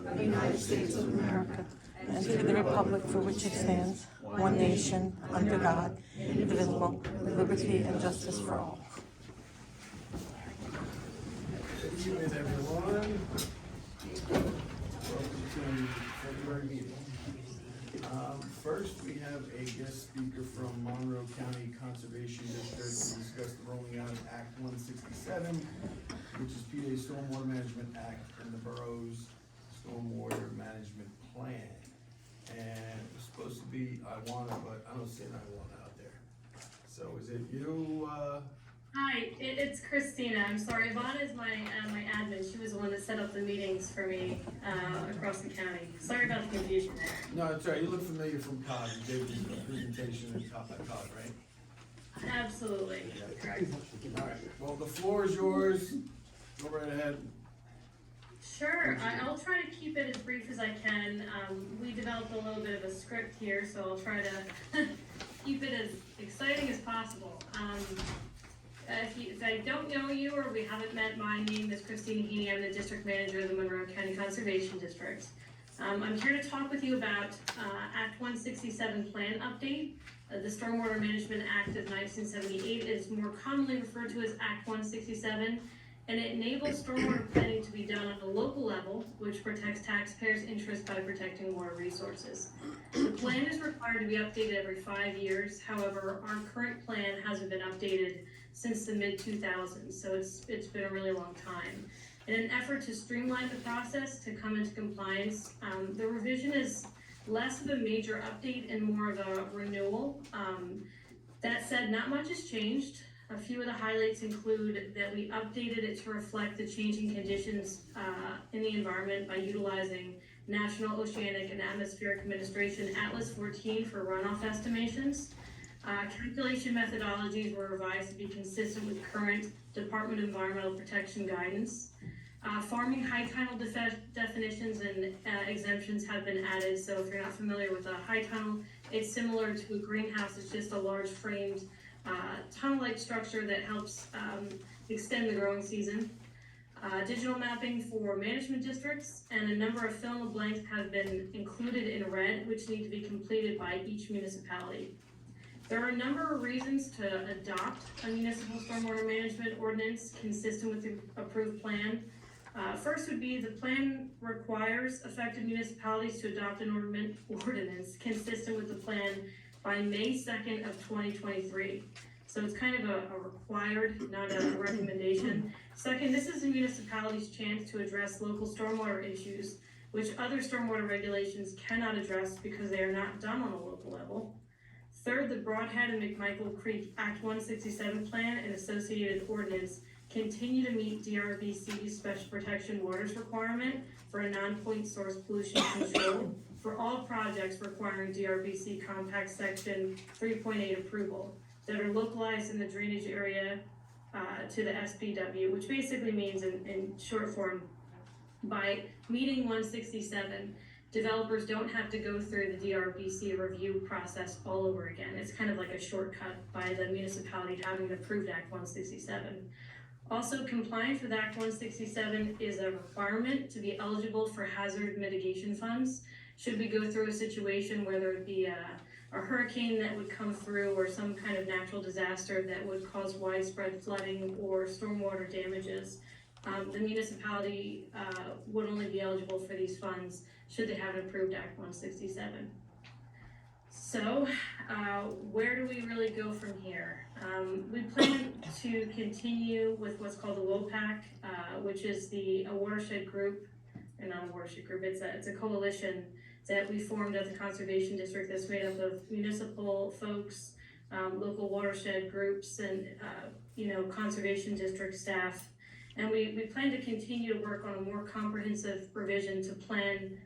of the United States of America and to the republic for which it stands, one nation, under God, indivisible, with liberty and justice for all. Good evening, everyone. Welcome to the February meeting. First, we have a guest speaker from Monroe County Conservation District to discuss the rolling out of Act 167, which is PA Stormwater Management Act and the borough's Stormwater Management Plan. And it was supposed to be Iwana, but I don't see an Iwana out there. So is it you? Hi, it's Christina. I'm sorry, Ivana is my admin. She was the one that set up the meetings for me across the county. Sorry about the confusion there. No, it's all right. You look familiar from COG. You gave me a presentation at COG, right? Absolutely. Correct. All right. Well, the floor is yours. Go right ahead. Sure. I'll try to keep it as brief as I can. We developed a little bit of a script here, so I'll try to keep it as exciting as possible. If I don't know you or we haven't met, my name is Christina Heaney. I'm the District Manager of the Monroe County Conservation District. I'm here to talk with you about Act 167 Plan Update. The Stormwater Management Act of 1978 is more commonly referred to as Act 167, and it enables stormwater planning to be done on a local level, which protects taxpayers' interests by protecting water resources. The plan is required to be updated every 5 years. However, our current plan hasn't been updated since the mid-2000s, so it's been a really long time. In an effort to streamline the process to come into compliance, the revision is less of a major update and more of a renewal. That said, not much has changed. A few of the highlights include that we updated it to reflect the changing conditions in the environment by utilizing National Oceanic and Atmospheric Administration Atlas 14 for runoff estimations. Calculation methodologies were revised to be consistent with current Department of Environmental Protection guidance. Farming high tidal definitions and exemptions have been added. So if you're not familiar with a high tidal, it's similar to a greenhouse. It's just a large framed tunnel-like structure that helps extend the growing season. Digital mapping for management districts and a number of fill-in-the-blanks have been included in red, which need to be completed by each municipality. There are a number of reasons to adopt a municipal stormwater management ordinance consistent with the approved plan. First would be the plan requires affected municipalities to adopt an ordinance consistent with the plan by May 2nd of 2023. So it's kind of a required, not a recommendation. Second, this is a municipality's chance to address local stormwater issues, which other stormwater regulations cannot address because they are not done on a local level. Third, the Broadhead and McMichael Creek Act 167 plan and associated ordinance continue to meet DRBC's special protection waters requirement for a non-point source pollution control for all projects requiring DRBC Compact Section 3.8 approval that are localized in the drainage area to the SPW, which basically means in short form, by meeting 167, developers don't have to go through the DRBC review process all over again. It's kind of like a shortcut by the municipality having approved Act 167. Also, compliance with Act 167 is a requirement to be eligible for hazard mitigation funds. Should we go through a situation where there would be a hurricane that would come through or some kind of natural disaster that would cause widespread flooding or stormwater damages, the municipality would only be eligible for these funds should they have an approved Act 167. So where do we really go from here? We plan to continue with what's called the WOPAC, which is a watershed group, or not a watershed group, it's a coalition that we formed at the Conservation District that's made up of municipal folks, local watershed groups, and Conservation District staff. And we plan to continue to work on a more comprehensive revision to plan,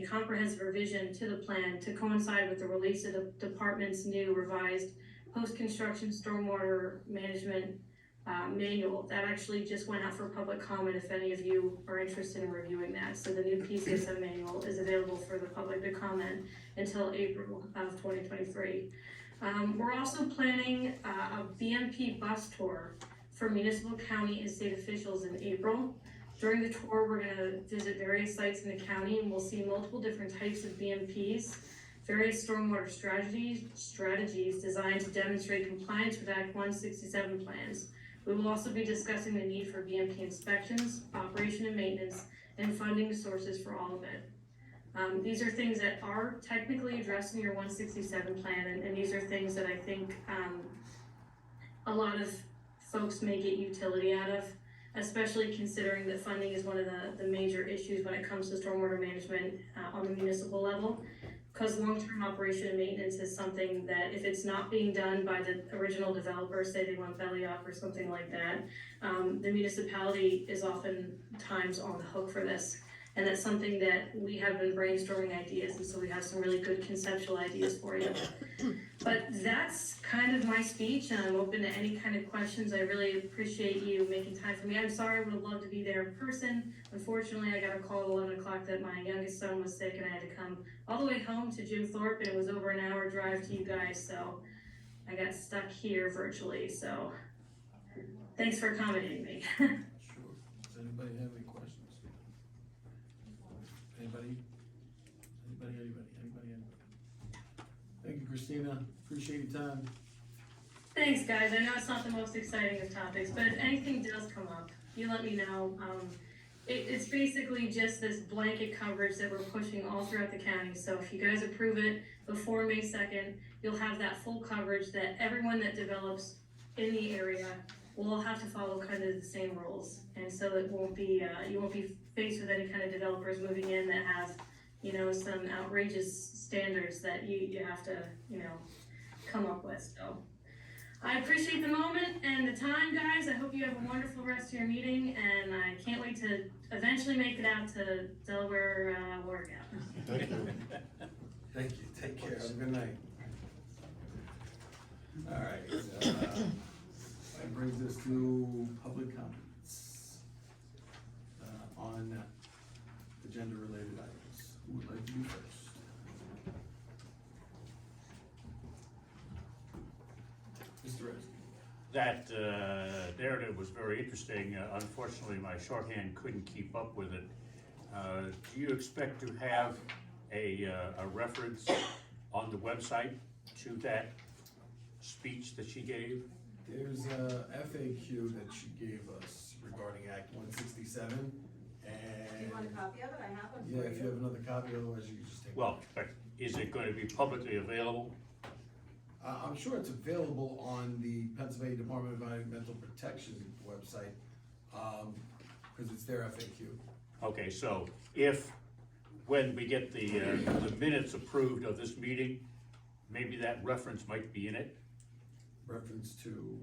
comprehensive revision to the plan to coincide with the release of the department's new revised post-construction stormwater management manual. That actually just went out for public comment if any of you are interested in reviewing that. So the new PCSM manual is available for the public to comment until April of 2023. We're also planning a BMP bus tour for municipal, county, and state officials in April. During the tour, we're gonna visit various sites in the county, and we'll see multiple different types of BMPs, various stormwater strategies designed to demonstrate compliance with Act 167 plans. We will also be discussing the need for BMP inspections, operation and maintenance, and funding sources for all of it. These are things that are technically addressed in your 167 plan, and these are things that I think a lot of folks may get utility out of, especially considering that funding is one of the major issues when it comes to stormwater management on the municipal level. Because long-term operation and maintenance is something that if it's not being done by the original developer, say they went belly up or something like that, the municipality is oftentimes on the hook for this. And that's something that we have been brainstorming ideas, and so we have some really good conceptual ideas for you. But that's kind of my speech, and I'm open to any kind of questions. I really appreciate you making time for me. I'm sorry, I would have loved to be there in person. Unfortunately, I got a call at 11 o'clock that my youngest son was sick, and I had to come all the way home to Jim Thorpe, and it was over an hour drive to you guys, so I got stuck here virtually, so thanks for accommodating me. Sure. Does anybody have any questions? Anybody? Thank you, Christina. Appreciate your time. Thanks, guys. I know it's not the most exciting of topics, but if anything does come up, you let me know. It's basically just this blanket coverage that we're pushing all throughout the county. So if you guys approve it before May 2nd, you'll have that full coverage that everyone that develops in the area will all have to follow kind of the same rules. And so it won't be, you won't be faced with any kind of developers moving in that have, you know, some outrageous standards that you have to, you know, come up with. So I appreciate the moment and the time, guys. I hope you have a wonderful rest of your meeting, and I can't wait to eventually make it out to Delaware Water Gap. Thank you. Thank you. Take care. Have a good night. All right. That brings us to public comments on agenda-related items. Who would like to do first? Mr. Resnick. That narrative was very interesting. Unfortunately, my shorthand couldn't keep up with it. Do you expect to have a reference on the website to that speech that she gave? There's a FAQ that she gave us regarding Act 167, and. Do you want a copy of it? I have one for you. Yeah, if you have another copy, otherwise you can just take it. Well, but is it going to be publicly available? I'm sure it's available on the Pennsylvania Department of Environmental Protection website, because it's their FAQ. Okay, so when we get the minutes approved of this meeting, maybe that reference might be in it, Reference to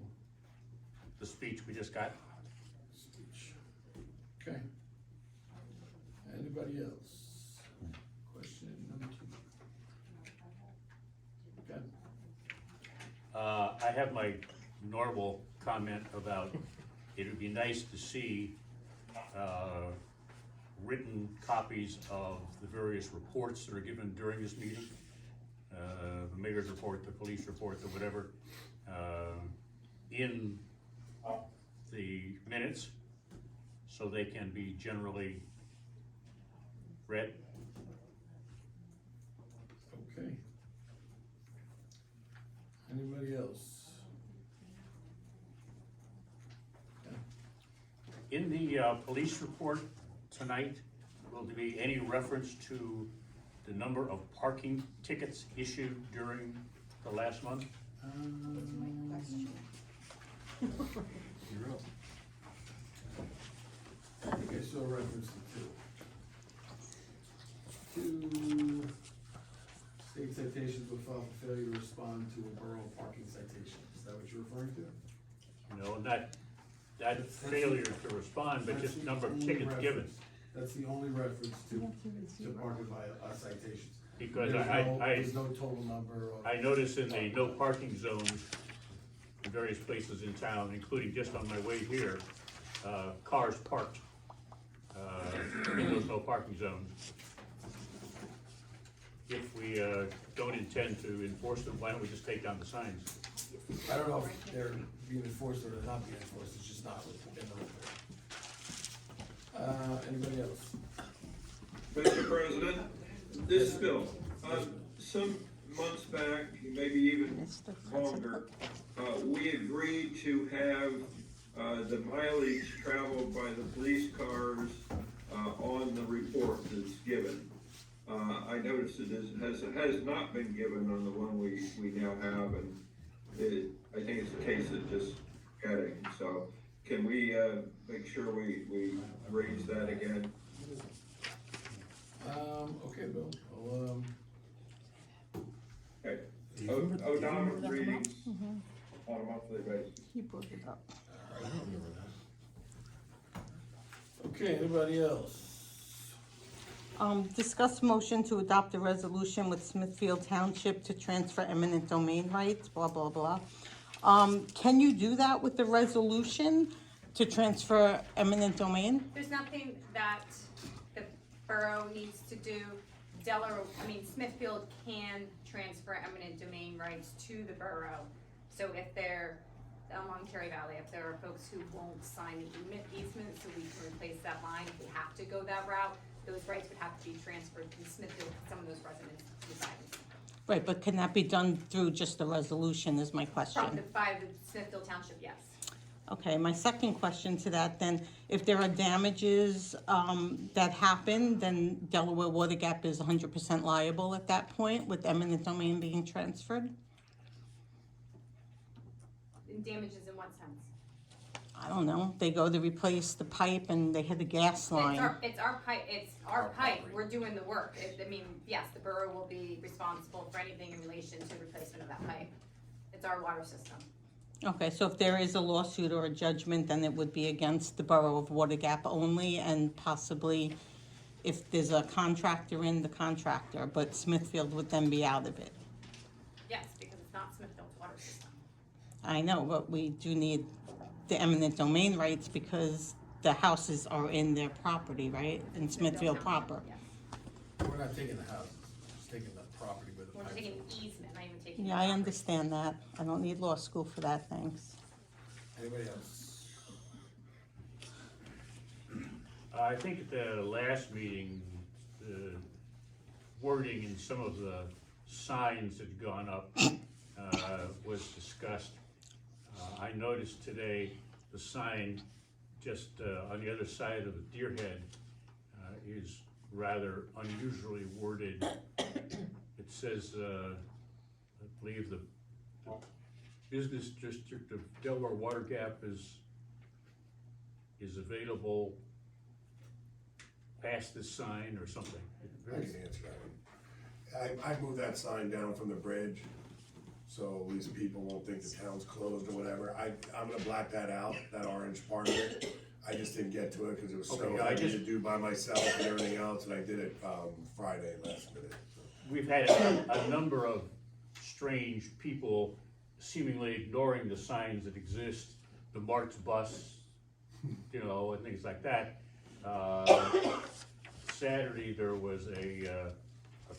the speech we just got? speech. Okay. Anybody else? Question number 2. Okay. I have my normal comment about it would be nice to see written copies of the various reports that are given during this meeting. The mayor's report, the police report, the whatever, in the minutes, so they can be generally read. Okay. Anybody else? Okay. In the police report tonight, will there be any reference to the number of parking tickets issued during the last month? That's my question. You're up. I think I saw a reference to 2 state citations were filed for failure to respond to a borough parking citation. Is that what you're referring to? No, not failure to respond, but That's just the number of only tickets reference. given. That's the only reference to parking citations. Because There's no total number of. I noticed in the no parking zones in various places in town, including just on my way here, cars parked in those no parking zones. If we don't intend to enforce them, why don't we just take down the signs? I don't know if they're being enforced or they're not being enforced, it's just not in the report. Anybody else? Mr. President, this is Bill. Some months back, maybe even longer, we agreed to have the mileage traveled by the police cars on the report that's given. I noticed it has not been given on the one we now have, and I think it's a case of just getting. So can we make sure we raise that again? Okay, Bill. Okay. Odometer readings on a monthly basis. He brought it up. Okay, anybody else? Discuss motion to adopt a resolution with Smithfield Township to transfer eminent domain rights, blah, blah, blah. Can you do that with the resolution to transfer eminent domain? There's nothing that the borough needs to do. Smithfield can transfer eminent domain rights to the borough. So if they're along Cherry Valley, if there are folks who won't sign an easement, so we can replace that line, if we have to go that route, those rights would have to be transferred to Smithfield, some of those residents reside in Smithfield. Right, but can that be done through just a resolution is my question. By the Smithfield Township, yes. Okay, my second question to that then, if there are damages that happen, then Delaware Water Gap is 100% liable at that point with eminent domain being transferred? Damages in what sense? I don't know, they go to replace the pipe and they hit the gas line. It's our pipe, we're doing the work. Yes, the borough will be responsible for anything in relation to replacement of that pipe. It's our water system. Okay, so if there is a lawsuit or a judgment, then it would be against the borough of Water Gap only, and possibly if there's a contractor in, the contractor, but Smithfield would then be out of it. Yes, because it's not Smithfield's water system. I know, but we do need the eminent domain rights because the houses are in their property, right, in Smithfield proper. Yes. We're not taking the house, just taking the property with the We're pipe. taking easement, not even taking. Yeah, I understand that. I don't need law school for that, thanks. Anybody else? I think at the last meeting, the wording in some of the signs that had gone up was discussed. I noticed today the sign just on the other side of the deer head is rather unusually worded. It says, I believe the business district of Delaware Water Gap is available past this sign or something. I can answer that one. I moved that sign down from the bridge, so at least people won't think the town's closed or whatever. I'm gonna black that out, that orange part of it. I just didn't get to it because it was so Okay, heavy to do by myself and everything else, and I did it Friday last minute. We've had a number of strange people seemingly ignoring the signs that exist, the marked bus, you know, and things like that. Saturday, there was a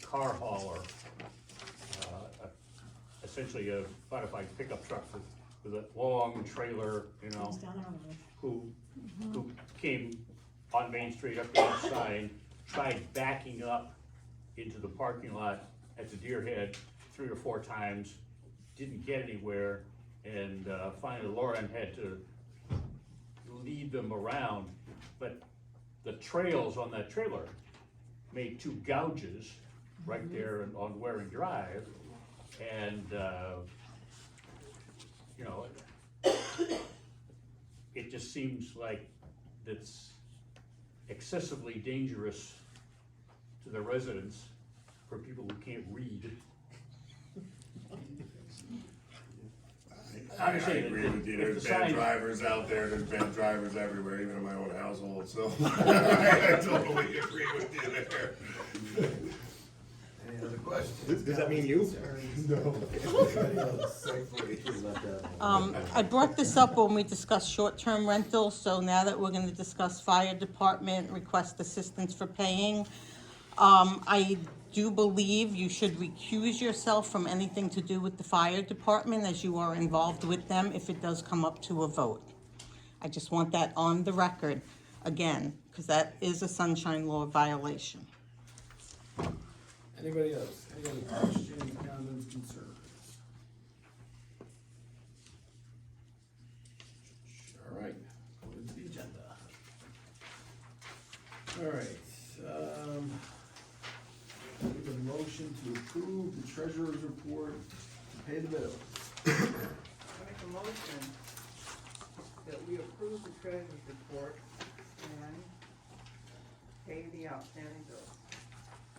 car hauler, essentially a modified pickup truck with a long trailer, you know, who came on Main Street up to that sign, tried backing up into the parking lot at the Deer Head 3 or 4 times, didn't get anywhere, and finally Lauren had to lead them around. But the trails on that trailer made 2 gouges right there on Waring Drive, and you know, it just seems like it's excessively dangerous to the residents for people who can't read. I agree with you, there's bad drivers out there's bad drivers everywhere, even in my own household, so I totally agree with you there. Any other questions? Does that mean you? No. Anybody else? I brought this up when we discussed short-term rentals, so now that we're gonna discuss fire department, request assistance for paying. I do believe you should recuse yourself from anything to do with the fire department as you are involved with them if it does come up to a vote. I just want that on the record. again, because that is a sunshine law violation. Anybody else? Any other questions, comments, concerns? All right, according to the agenda. All right, we have a motion to approve the treasurer's report to pay the bills. I make a motion that we approve the treasurer's report and pay the outstanding bills.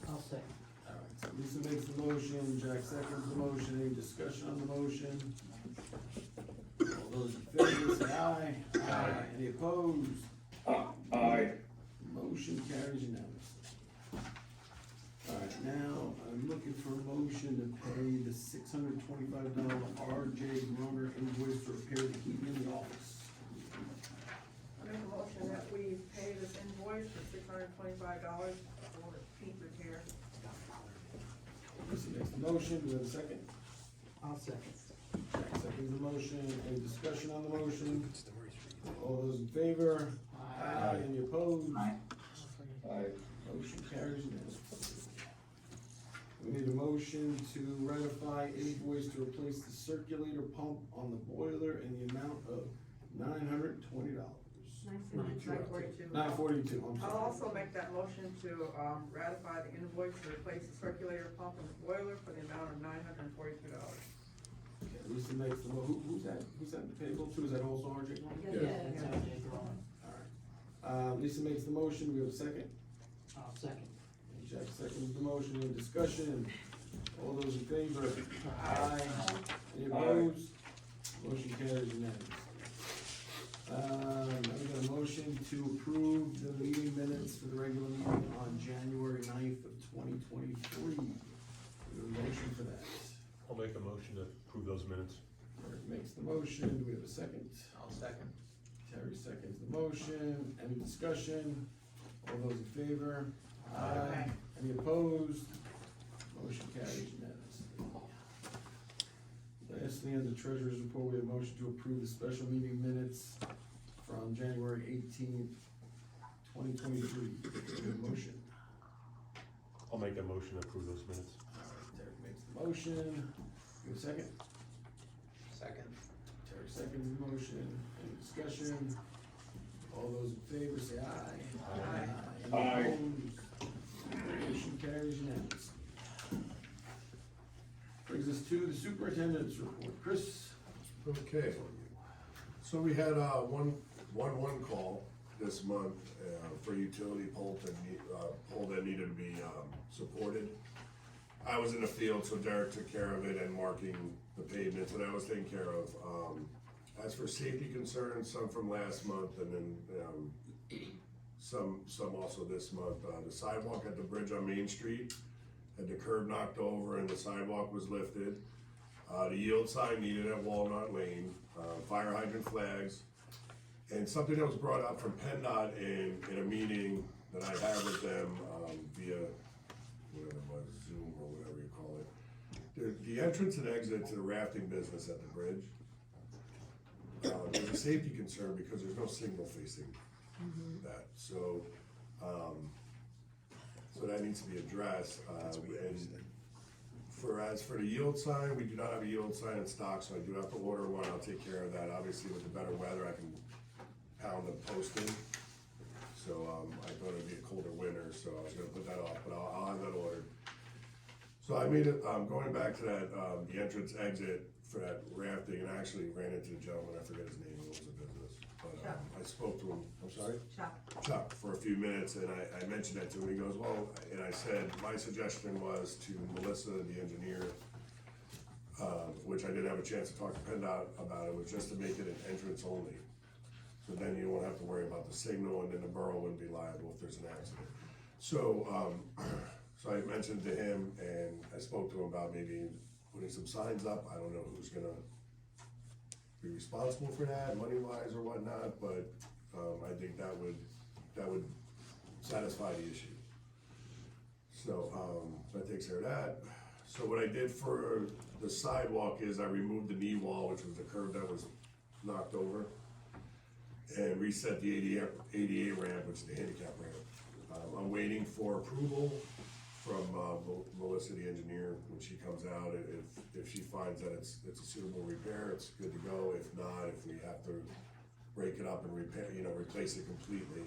I'll second. All right, so Lisa makes the motion, Jack seconds the motion, any discussion on the motion? All those in favor say aye. Aye. Any opposed? Aye. Motion carries unanimously. All right, now, I'm looking for a motion to pay the $625 RJ Groner invoice to repair the heating in the office. I make a motion that we pay this invoice for $625 for the heat repair. Lisa makes the motion, do we have a second? I'll second. Jack seconds the motion, any discussion on the motion? All those in favor? Aye. Any opposed? Aye. Motion carries unanimously. We need a motion to ratify invoice to replace the circulator pump on the boiler in the amount of $920. $942. $942, I'm I'll sorry. also make that motion to ratify the invoice to replace the circulator pump in the boiler for the amount of $942. Okay, Lisa makes the who's that payable to, is that also RJ? Yeah, that's RJ Groner. Alright, Lisa makes the motion, we have a second? I'll second. And Jack seconds the motion, any discussion? All those in favor? Aye. Any opposed? Motion carries unanimously. I got a motion to approve the meeting minutes for the regular meeting on January 9th of 2023. We have a motion for that. I'll make a motion to approve those minutes. Eric makes the motion, do we have a second? I'll second. Terry seconds the motion, any discussion? All those in favor? Aye. Any opposed? Motion carries unanimously. Lastly, on the treasurer's report, we have a motion to approve the special meeting minutes from January 18th, 2023. Do we have a motion? I'll make a motion to approve those minutes. Terry makes the motion, give a second? Second. Terry seconds the motion, any discussion? All those in favor say aye. Aye. Any Aye. opposed? Motion carries unanimously. Brings us to the superintendent's report, Chris? Okay, so we had, one call this month, for utility pole that needed to be, supported. I was in the field, so Derek took care of it and marking the pavement, so that was taken care of. As for safety concerns, some from last month and then, some also this month, the sidewalk at the bridge on Main Street had the curb knocked over and the sidewalk was lifted. The yield sign needed at Walnut Lane, fire hydrant flags, and something that was brought up from PennDOT in a meeting that I had with them, via, whatever it was, Zoom or whatever you call it. The entrance and exit to the rafting business at the bridge, there's a safety concern because there's no signal facing that, so that needs to be addressed, and as for the yield sign, we do not have a yield sign in stock, so I do have to order one, I'll take care of that, obviously with the better weather, I can pound the posting. So, I thought it'd be a colder winter, so I was gonna put that off, but I'll have that ordered. So I made it, going back to that, the entrance exit for that rafting, and I actually ran into the gentleman, I forget his name, what was the business, but, I spoke to him, I'm sorry? Chuck, for a few minutes, and I mentioned that to him, he goes, well, and I said, my suggestion was to Melissa, the engineer, which I didn't have a chance to talk to PennDOT about it, was just to make it an entrance only. So then you won't have to worry about the signal, and then the borough wouldn't be liable if there's an accident. So, so I mentioned to him, and I spoke to him about maybe putting some signs up, I don't know who's gonna be responsible for that, money-wise or whatnot, but, I think that would satisfy the issue. So, that takes care of that. So what I did for the sidewalk is I removed the knee wall, which was the curb that was knocked over. and reset the ADA ramp, which is the handicap ramp. I'm waiting for approval from Melissa, the engineer, when she comes out. If she finds that it's a suitable repair, it's good to go. If not, if we have to break it up and repair, replace it completely.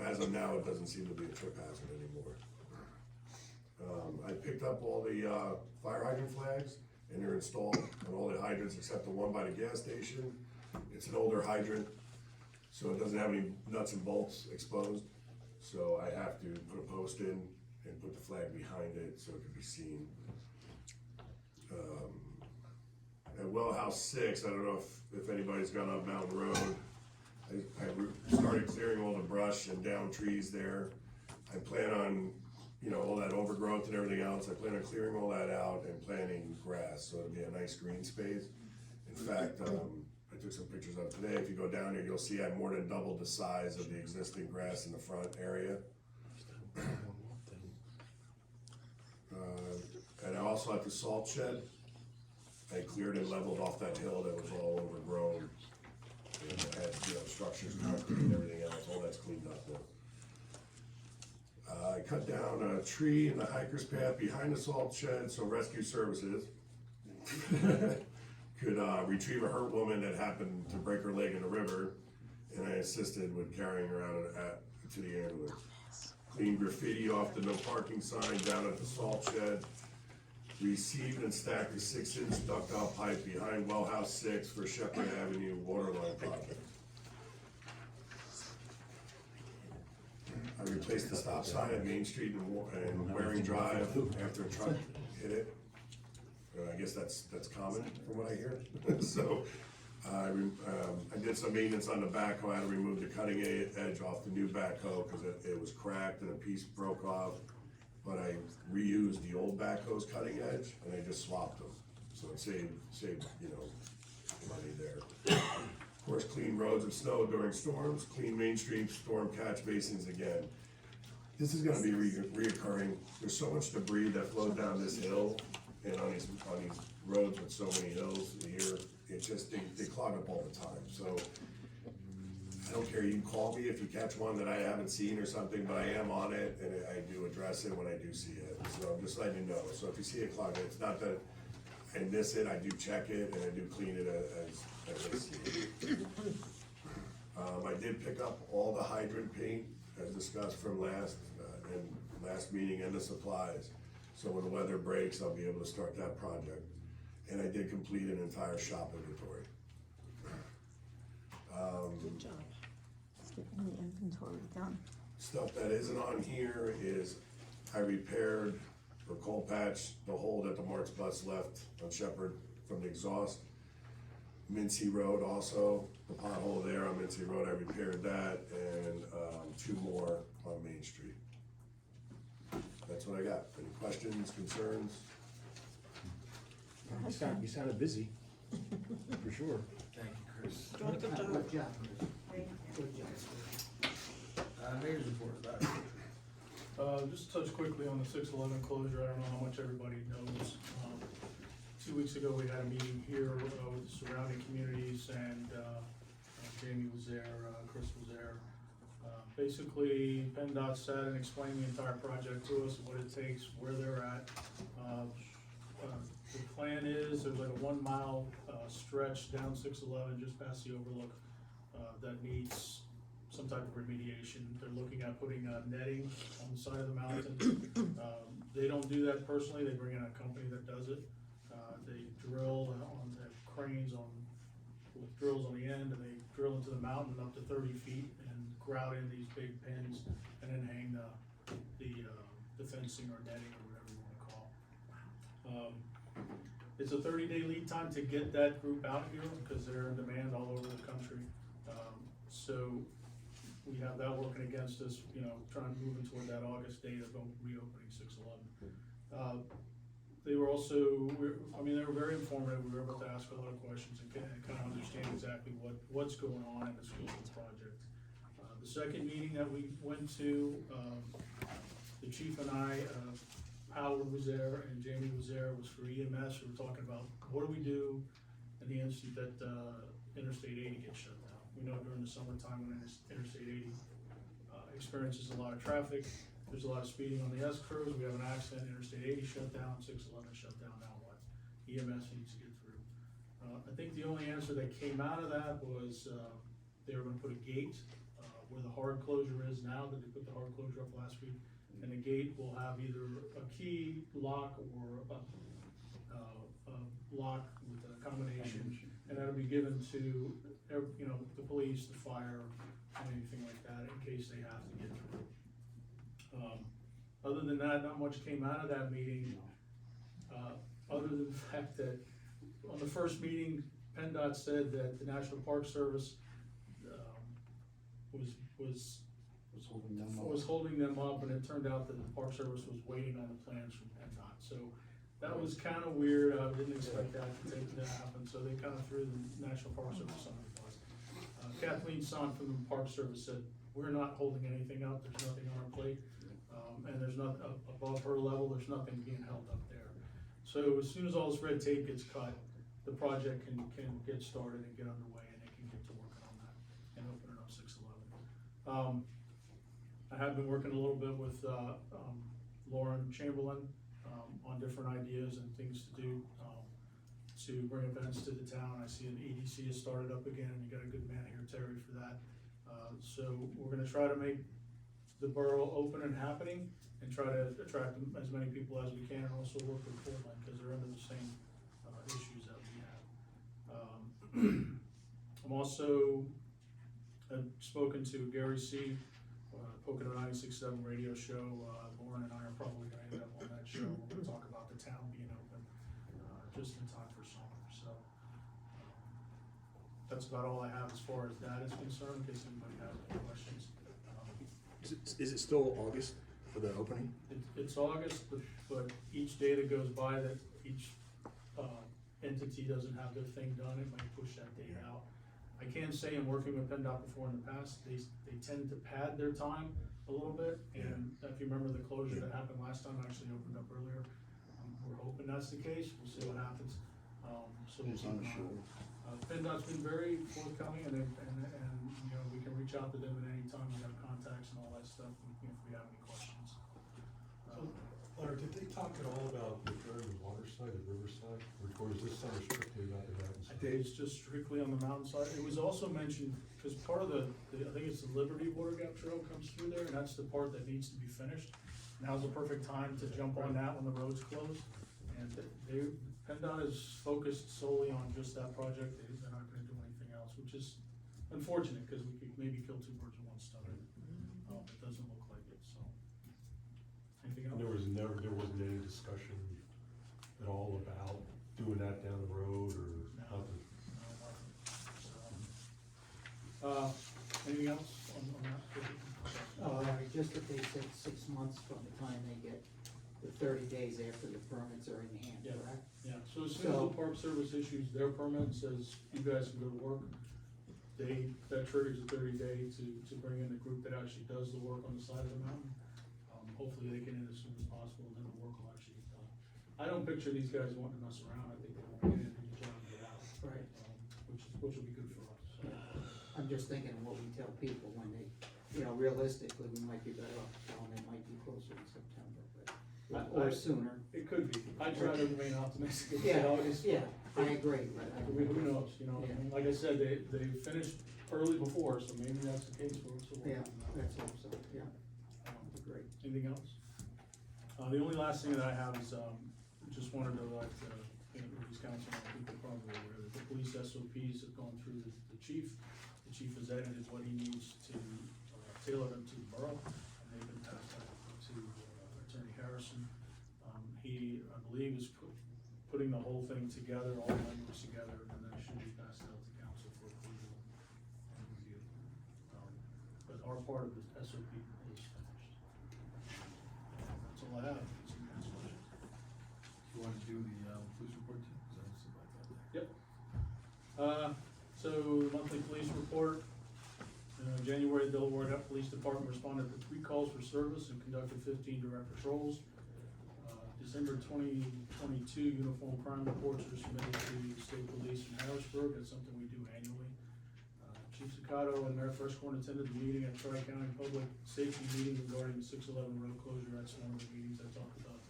As of now, it doesn't seem to be a trip hazard anymore. I picked up all the fire hydrant flags, and they're installed on all the hydrants except the one by the gas station. It's an older hydrant, so it doesn't have any nuts and bolts exposed. So I have to put a post in and put the flag behind it so it can be seen. At Well House 6, I don't know if anybody's gone up Mountain Road. I started clearing all the brush and down trees there. I plan on, all that overgrowth and everything else, I plan on clearing all that out and planting grass, so it'll be a nice green space. In fact, I took some pictures of it today. If you go down there, you'll see I more than doubled the size of the existing grass in the front area. And I also at the salt shed, I cleared and leveled off that hill that was all overgrown. And it had, structures and everything else, all that's cleaned up now. I cut down a tree in the hiker's path behind the salt shed, so rescue services could retrieve a hurt woman that happened to break her leg in the river, and I assisted with carrying her out to the ambulance. Cleaned graffiti off the no parking sign down at the salt shed. Received and stacked a 6-inch ductile pipe behind Well House 6 for Shepherd Avenue waterline project. I replaced the stop sign at Main Street and Waring Drive after a truck hit it. I guess that's common from what I hear. So I did some maintenance on the backhoe. I had to remove the cutting edge off the new backhoe because it was cracked and a piece broke off. But I reused the old backhoe's cutting edge and I just swapped them. So it saved money there. Of course, clean roads and snow during storms, clean Main Street, storm catch basins again. This is gonna be reoccurring. There's so much debris that flows down this hill and on these roads with so many hills here, it just, they clog up all the time. So I don't care, you can call me if you catch one that I haven't seen or something, but I am on it and I do address it when I do see it. So I'm just letting you know. So if you see it clogged, it's not that I miss it, I do check it and I do clean it as I see it. I did pick up all the hydrant paint as discussed from last meeting and the supplies. So when the weather breaks, I'll be able to start that project. And I did complete an entire shop inventory. Good job. Let's get the inventory done. Stuff that isn't on here is I repaired or cold patched the hole that the Marks bus left on Shepherd from the exhaust. Mincy Road also, the pothole there on Mincy Road, I repaired that, and 2 more on Main Street. That's what I got. Any questions, concerns? You sounded busy, for sure. Thank you, Chris. Good job. Good job. Thank you. Good job. Mayor's report, Larry. Just to touch quickly on the 611 closure. I don't know how much everybody knows. 2 weeks ago, we had a meeting here with the surrounding communities, and Jamie was there, Chris was there. Basically, PennDOT sat and explained the entire project to us, what it takes, where they're at. The plan is, there's like a 1 mile stretch down 611 just past the overlook that needs some type of remediation. They're looking at putting netting on the side of the mountain. They don't do that personally, they bring in a company that does it. They drill on the cranes with drills on the end, and they drill into the mountain up to 30 feet and grout in these big pins and then hang the fencing or netting or whatever you wanna call. It's a 30-day lead time to get that group out here because they're in demand all over the country. So we have that working against us, trying to move toward that August date of reopening 611. They were also, they were very informative. We were able to ask a lot of questions and kind of understand exactly what's going on in the scope of the project. The second meeting that we went to, the chief and I, Howard was there and Jamie was there, was for EMS. We were talking about what do we do in the instant that Interstate 80 gets shut down. We know during the summertime when Interstate 80 experiences a lot of traffic, there's a lot of speeding on the S curves, we have an accident, Interstate 80 shut down, 611 shut down, now what? EMS needs to get through. I think the only answer that came out of that was, they were gonna put a gate, where the hard closure is now, that they put the hard closure up last week. And the gate will have either a key lock or a lock with a combination. And that'll be given to, the police, the fire, and anything like that, in case they have to get through. Other than that, not much came out of that meeting, other than the fact that on the first meeting, PennDOT said that the National Park Service was holding them up, and it turned out that the Park Service was waiting on the plans from PennDOT. So that was kind of weird. I didn't expect that to happen. So they kind of threw the National Park Service under the bus. Kathleen Son from the Park Service said, "We're not holding anything up. There's nothing on our plate, and there's not above her level. There's nothing being held up there." So as soon as all this red tape gets cut, the project can get started and get underway, and they can get to working on that and open it up 6/11. I have been working a little bit with Lauren Chamberlain on different ideas and things to do to bring events to the town. I see an EDC has started up again, and you got a good man here, Terry, for that. So we're gonna try to make the borough open and happening, and try to attract as many people as we can, and also work with Portland, because they're under the same issues that we have. I'm also, I've spoken to Gary C., Pocono 96.7 radio show. Lauren and I are probably gonna end up on that show. We're gonna talk about the town being open, just in time for summer, so. That's about all I have as far as that is concerned, in case anybody has any questions. Is it still August for the opening? It's August, but each day that goes by that each entity doesn't have their thing done, it might push that date out. I can say, in working with PennDOT before in the past, they tend to pad their time a little bit, and if you remember the closure that happened last time, actually opened up earlier. We're hoping that's the case, we'll see what happens. So we'll keep an eye on it. PennDOT's been very forthcoming, and we can reach out to them at any time, we have contacts and all that stuff, if we have any questions. Larry, did they talk at all about the water side, the riverside, or is this summer strictly about the mountainside? It's just strictly on the mountainside. It was also mentioned, because part of I think it's the Liberty Water Gap Trail comes through there, and that's the part that needs to be finished. Now's the perfect time to jump on that when the road's closed. And PennDOT is focused solely on just that project. They're not gonna do anything else, which is unfortunate, because we could maybe kill two birds with one stone. It doesn't look like it, so. Anything else? There wasn't any discussion at all about doing that down the road, or nothing? Anything else on that? Just that they said 6 months from the time they get the 30 days after the permits are in hand, Yeah. correct? Yeah, so as soon as the Park Service issues their permit, says you guys can go to work, that triggers a 30-day to bring in the group that actually does the work on the side of the mountain. Hopefully they get in as soon as possible, and then the work will actually get done. I don't picture these guys wanting to mess around. I think they want to get in and get and get out. Right. Which will be good for us, so. I'm just thinking of what we tell people when they, realistically, we might be better off telling them might be closer in September, or sooner. It could be. I try to remain optimistic. Yeah, August. yeah, I agree, but I. Who knows, I Yeah. mean, like I said, they finished early before, so maybe that's the case for us. Yeah, let's hope so, yeah, agree. Anything else? The only last thing that I have is, just wanted to let, police council, I think they're probably aware that the police SOPs have gone through the chief. The chief has edited what he needs to tailor them to the borough, and they've been passed out to Attorney Harrison. He, I believe, is putting the whole thing together, all the language together, and then it should be passed out to council for approval and review. But our part of the SOP is finished. That's all I have. Some questions? You wanna do the, police report too? 'Cause I don't see like that. Yep. So monthly police report, January, the Delaware Police Department responded to 3 calls for service and conducted 15 direct patrols. December 2022 uniform crime reports are submitted to the state police in Harrisburg. That's something we do annually. Chief Chief Staccato and Mayor Frescorn attended the meeting at Tri-County Public Safety Meeting regarding the 611 road closure. That's one of the meetings I talked about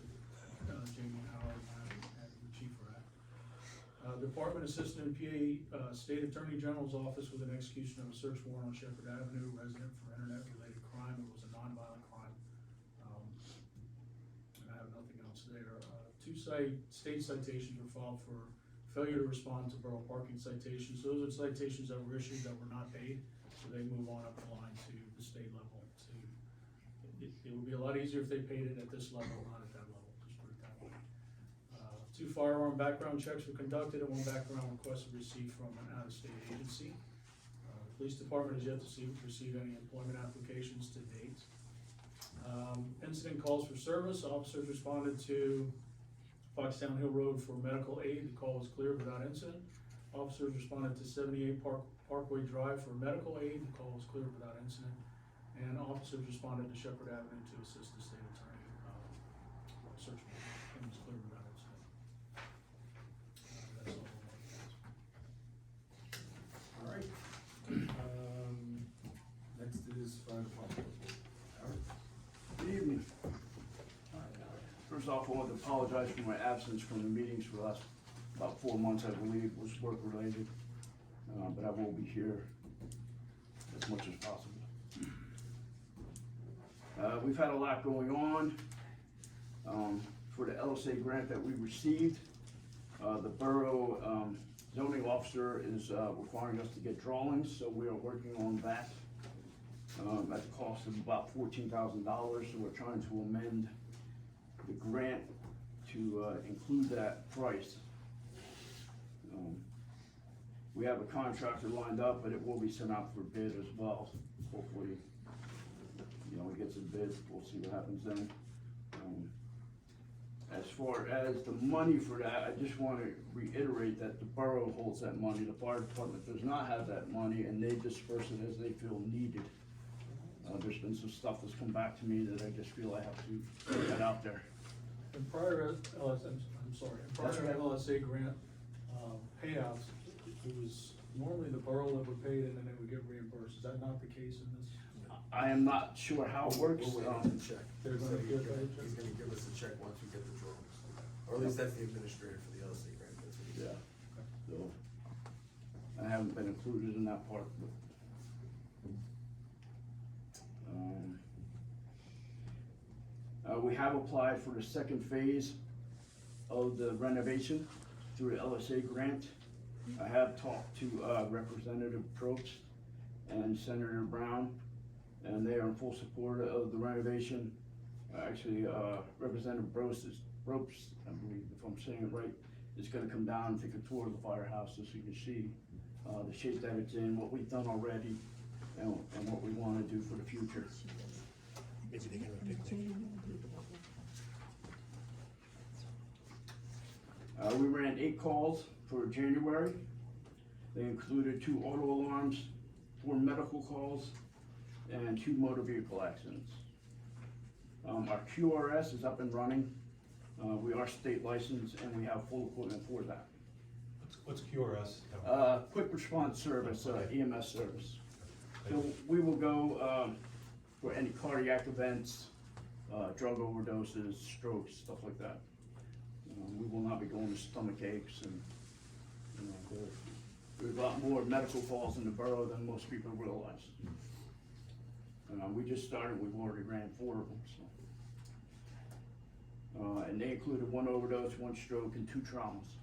that Jamie and Howard and the chief were at. Department assisted in PA State Attorney General's office with an execution of a search warrant on Shepherd Avenue, resident for internet-related crime. It was a nonviolent crime. And I have nothing else there. Two state citations were filed for failure to respond to borough parking citations. Those are citations that were issued that were not paid, so they move on up the line to the state level. It would be a lot easier if they paid it at this level, not at that level, just put it that way. Two firearm background checks were conducted and one background request was received from an out-of-state agency. The police department has yet to receive any employment applications to date. Incident calls for service, officers responded to Foxtown Hill Road for medical aid. The call was cleared without incident. Officers responded to 78 Parkway Drive for medical aid. The call was cleared without incident. And officers responded to Shepherd Avenue to assist the state attorney. Search warrant was cleared without incident. That's all. All right. Next is fire department. Howard? Good evening. First off, I want to apologize for my absence from the meetings for the last about 4 months, I believe. It was work related, but I will be here as much as possible. We've had a lot going on. For the LSA grant that we received, the borough zoning officer is requiring us to get drawings, so we are working on that at the cost of about $14,000. So we're trying to amend the grant to include that price. We have a contractor lined up, but it will be sent out for bid as well. Hopefully, you know, we get some bids, we'll see what happens then. As far as the money for that, I just want to reiterate that the borough holds that money. The fire department does not have that money, and they disperse it as they feel needed. There's been some stuff that's come back to me that I just feel I have to put that out there. And prior to LSA grant payouts, it was normally the borough that would pay it and then they would get reimbursed. Is that not the case in this? I am not sure how it works. We'll wait on the check. They're gonna He's give gonna- that a check? He's gonna give us a check once we get the drawings, or at least that's the administrator for the LSA grant, that's what he said. So, I haven't been included in that part, but. We have applied for the second phase of the renovation through the LSA grant. I have talked to Representative Probst and Senator Brown, and they are in full support of the renovation. Actually, Representative Probst, I believe, if I'm saying it right, is gonna come down and take a tour of the firehouse so you can see the shape that it's in, what we've done already, and what we wanna do for the future. Maybe they're gonna pick We ran 8 calls for January. They included 2 auto alarms, 4 medical calls, and 2 motor vehicle accidents. Our QRS is up and running. We are state licensed and we have full equipment for that. What's QRS? Quick response service, EMS service. So we will go for any cardiac events, drug overdoses, strokes, stuff like that. We will not be going to stomach aches and, you know, there's a lot more medical calls in the borough than most people realize. We just started, we've already ran 4 of them, so. And they included 1 overdose, 1 stroke, and 2 traumas.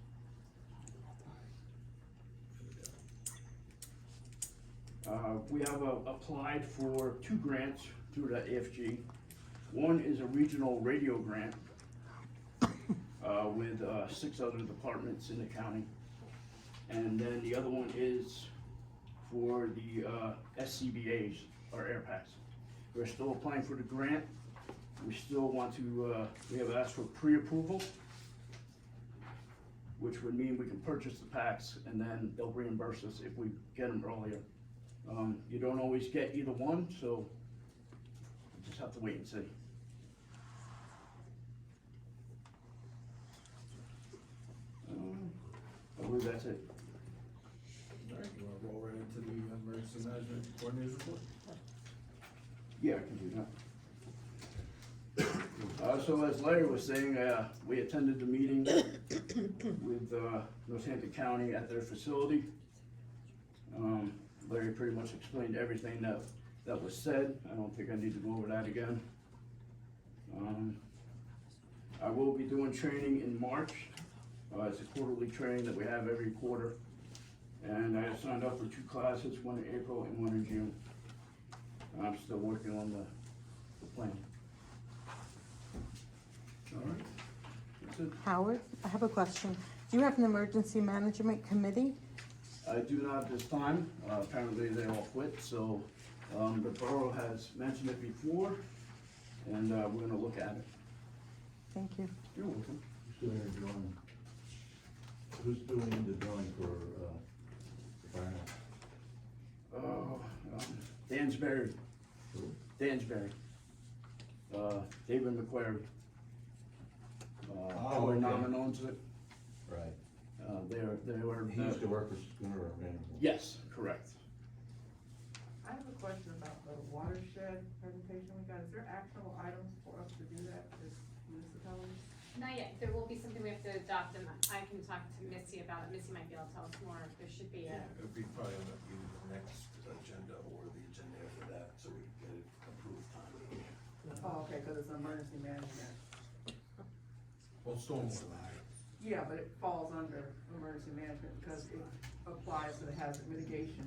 We have applied for 2 grants through the AFG. One is a regional radio grant with 6 other departments in the county. And then the other one is for the SCBA's, or air packs. We're still applying for the grant. We still want to, we have asked for pre-approval, which would mean we can purchase the packs and then they'll reimburse us if we get them earlier. You don't always get either one, so you just have to wait and see. I believe that's it. All right, you wanna roll right into the emergency coordinator's report? Yeah, I can do that. So as Larry was saying, we attended the meeting with, Northampton County at their facility. Larry pretty much explained everything that was said. I don't think I need to go over that again. I will be doing training in March. It's a quarterly training that we have every quarter. And I have signed up for 2 classes, one in April and one in June. I'm still working on the plan. All right. That's it. Howard, I have a question. Do you have an emergency management committee? I do not this time. Apparently they all quit, so, the borough has mentioned it before, and, we're gonna look at it. Thank you. You're welcome. Who's doing the drawing for, the fire? Dansbury. Dansbury. David McQuarrie. Howard okay. Norman owns it. Right. They were. He used to work for Schooner or Vanderbilt. Yes, correct. I have a question about the watershed presentation we got. Is there actionable items for us to do that as municipalities? Not yet, there will be something we have to adopt, and I can talk to Missy about it. Missy might be able to tell us more. There should be a, It'd be probably on either the next agenda or the agenda after that, so we can get it approved time. Oh, okay, cause it's emergency management. Well, stormwater. Yeah, but it falls under emergency management because it applies to the hazard mitigation.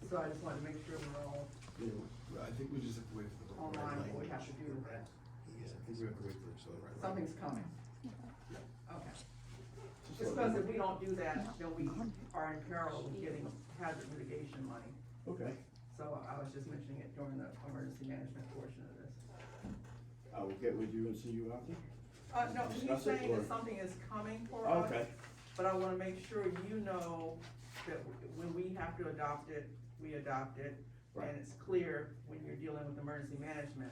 So I just wanted to make sure we're all Yeah, I think we just have to wait for the. right online, what we language. have to do. Yeah, I think we have to wait for the right. Something's coming. Yeah. Okay. Just because if we don't do that, then we are in peril of getting hazard mitigation money. Okay. So I was just mentioning it during the emergency management portion of this. I will get with you and see you after. No, he's Discuss it, saying or- that something is coming for us. Okay. But I wanna make sure you know that when we have to adopt it, we adopt it. Right. And it's clear when you're dealing with emergency management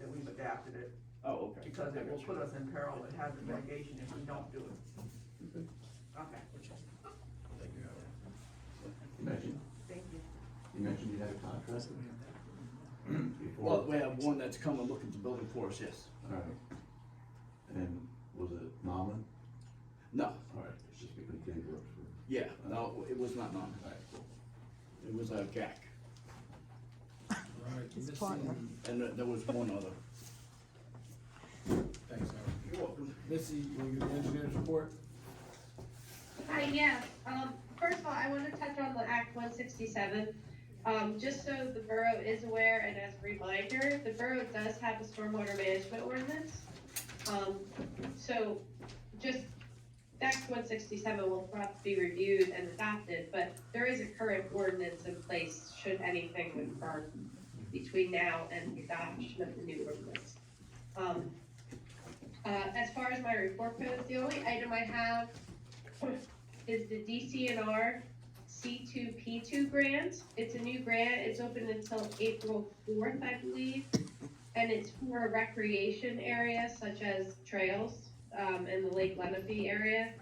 that we've adapted it, Oh, okay. because it will put us in peril with hazard mitigation if we don't do it. Okay, Thank you, Howard. You mentioned, thank you. you mentioned you had a contract before. Well, we have one that's coming looking to building for us, yes. All right. And was it Norman? No, All right, it's just because Dave works for. yeah, no, it was not none. All right, cool. It was Jack, All right, His Missy, partner. and there was one other. thanks, Howard. You're welcome. Missy, you want to give the engineer's report? Hi, yeah, first of all, I wanna touch on the Act 167. Just so the borough is aware, and as a reminder, the borough does have a stormwater management ordinance. So just Act 167 will have to be reviewed and adopted, but there is a current ordinance in place should anything occur between now and the adoption of the new ordinance. As far as my report goes, the only item I have is the DCNR C2P2 grant. It's a new grant, it's open until April 4th, I believe. And it's for recreation areas such as trails, in the Lake Lenape area.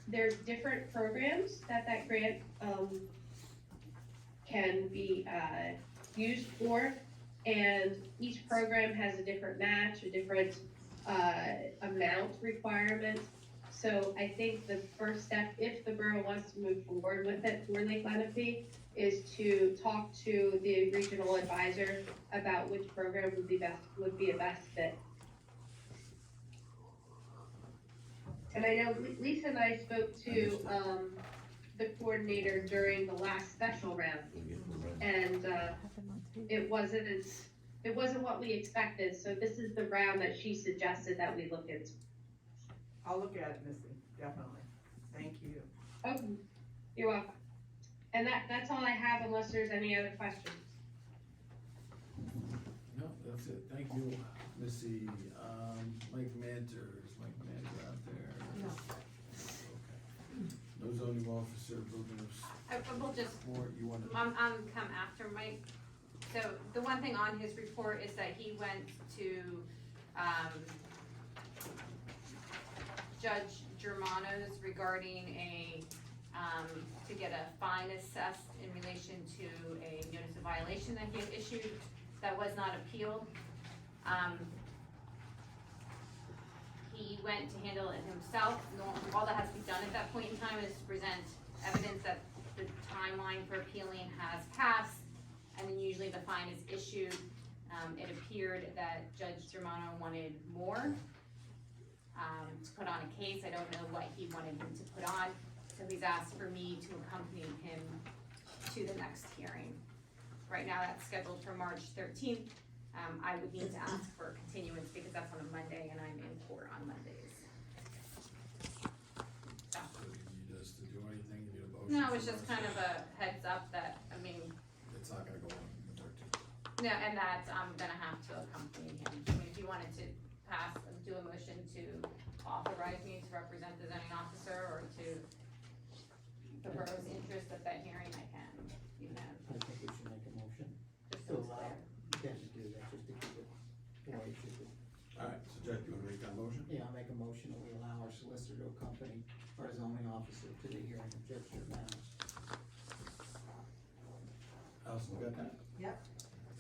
There's different programs that grant, can be, used for. And each program has a different match, a different, amount requirement. So I think the first step, if the borough wants to move forward with it for Lake Lenape, is to talk to the regional advisor about which program would be a best fit. And I know Lisa and I spoke to, the coordinator during the last special round, and, it wasn't what we expected, so this is the round that she suggested that we look into. I'll look at it, Missy, definitely. Thank you. Oh, you're welcome. And that's all I have unless there's any other questions. No, that's it. Thank you, Missy. Mike Manter, is Mike Manter out there? No. Okay. No zoning officer, building I will just, support, you want to? I'm come after Mike. So the one thing on his report is that he went to, Judge Germano's regarding a, to get a fine assessed in relation to a notice of violation that he had issued that was not appealed. He went to handle it himself. All that has to be done at that point in time is to present evidence that the timeline for appealing has passed, and then usually the fine is issued. It appeared that Judge Germano wanted more, to put on a case. I don't know what he wanted him to put on, so he's asked for me to accompany him to the next hearing. Right now, that's scheduled for March 13th. I would need to ask for a continuance because that's on a Monday and I'm in court on Mondays. So, So do you need us to do anything, you need a motion? no, it's from just us? kind of a heads up that, I mean, It's not gonna go on the 13th. no, and that I'm gonna have to accompany him. I mean, if you wanted to pass, do a motion to authorize me to represent the zoning officer or to the borough's interest at that hearing, I can, you know, I think we should make a motion just to so it's allow clear. them to do that, just to keep it the way it should be. Alright, so Jack, you wanna make that motion? Yeah, I'll make a motion that we allow our solicitor to accompany our zoning officer to the hearing of Judge Germano. Allison, you got that? Yep.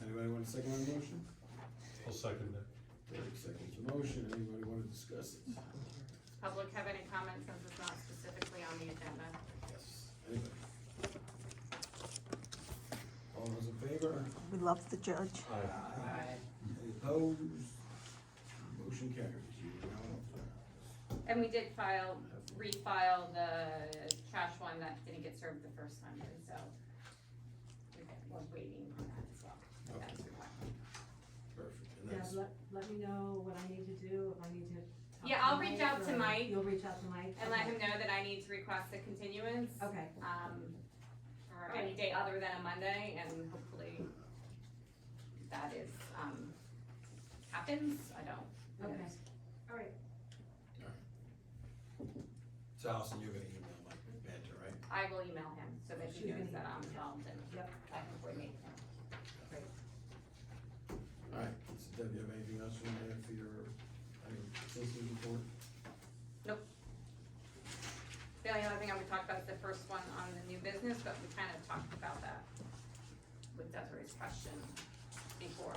Anybody want to second on the motion? I'll second that. Derek seconds the motion, anybody wanna discuss it? Public have any comments since it's not specifically on the agenda? Yes. Anybody? All those in favor? We love the judge. Aye. Any opposed? Motion carries. You are now authorized. And we did refile the trash one that didn't get served the first time, so we're waiting on that as well. Okay. That's required. Perfect. And Yeah, that's, let me know what I need to do, if I need to. talk Yeah, I'll reach out to or Mike. You'll reach out to Mike? And let Okay. him know that I need to request a continuance. Okay, For any day other than a Monday, and hopefully that is, happens, I don't. know. okay, all right. so Allison, you're gonna email Mike Banter, right? I will email him so that he She's knows gonna that I'm email. involved and Yep. I can coordinate with him. Great. Alright, so Deb, you have anything else you wanna add for your, citizen report? Nope. The only other thing I would talk about is the first one on the new business, but we kind of talked about that with Desiree's question before.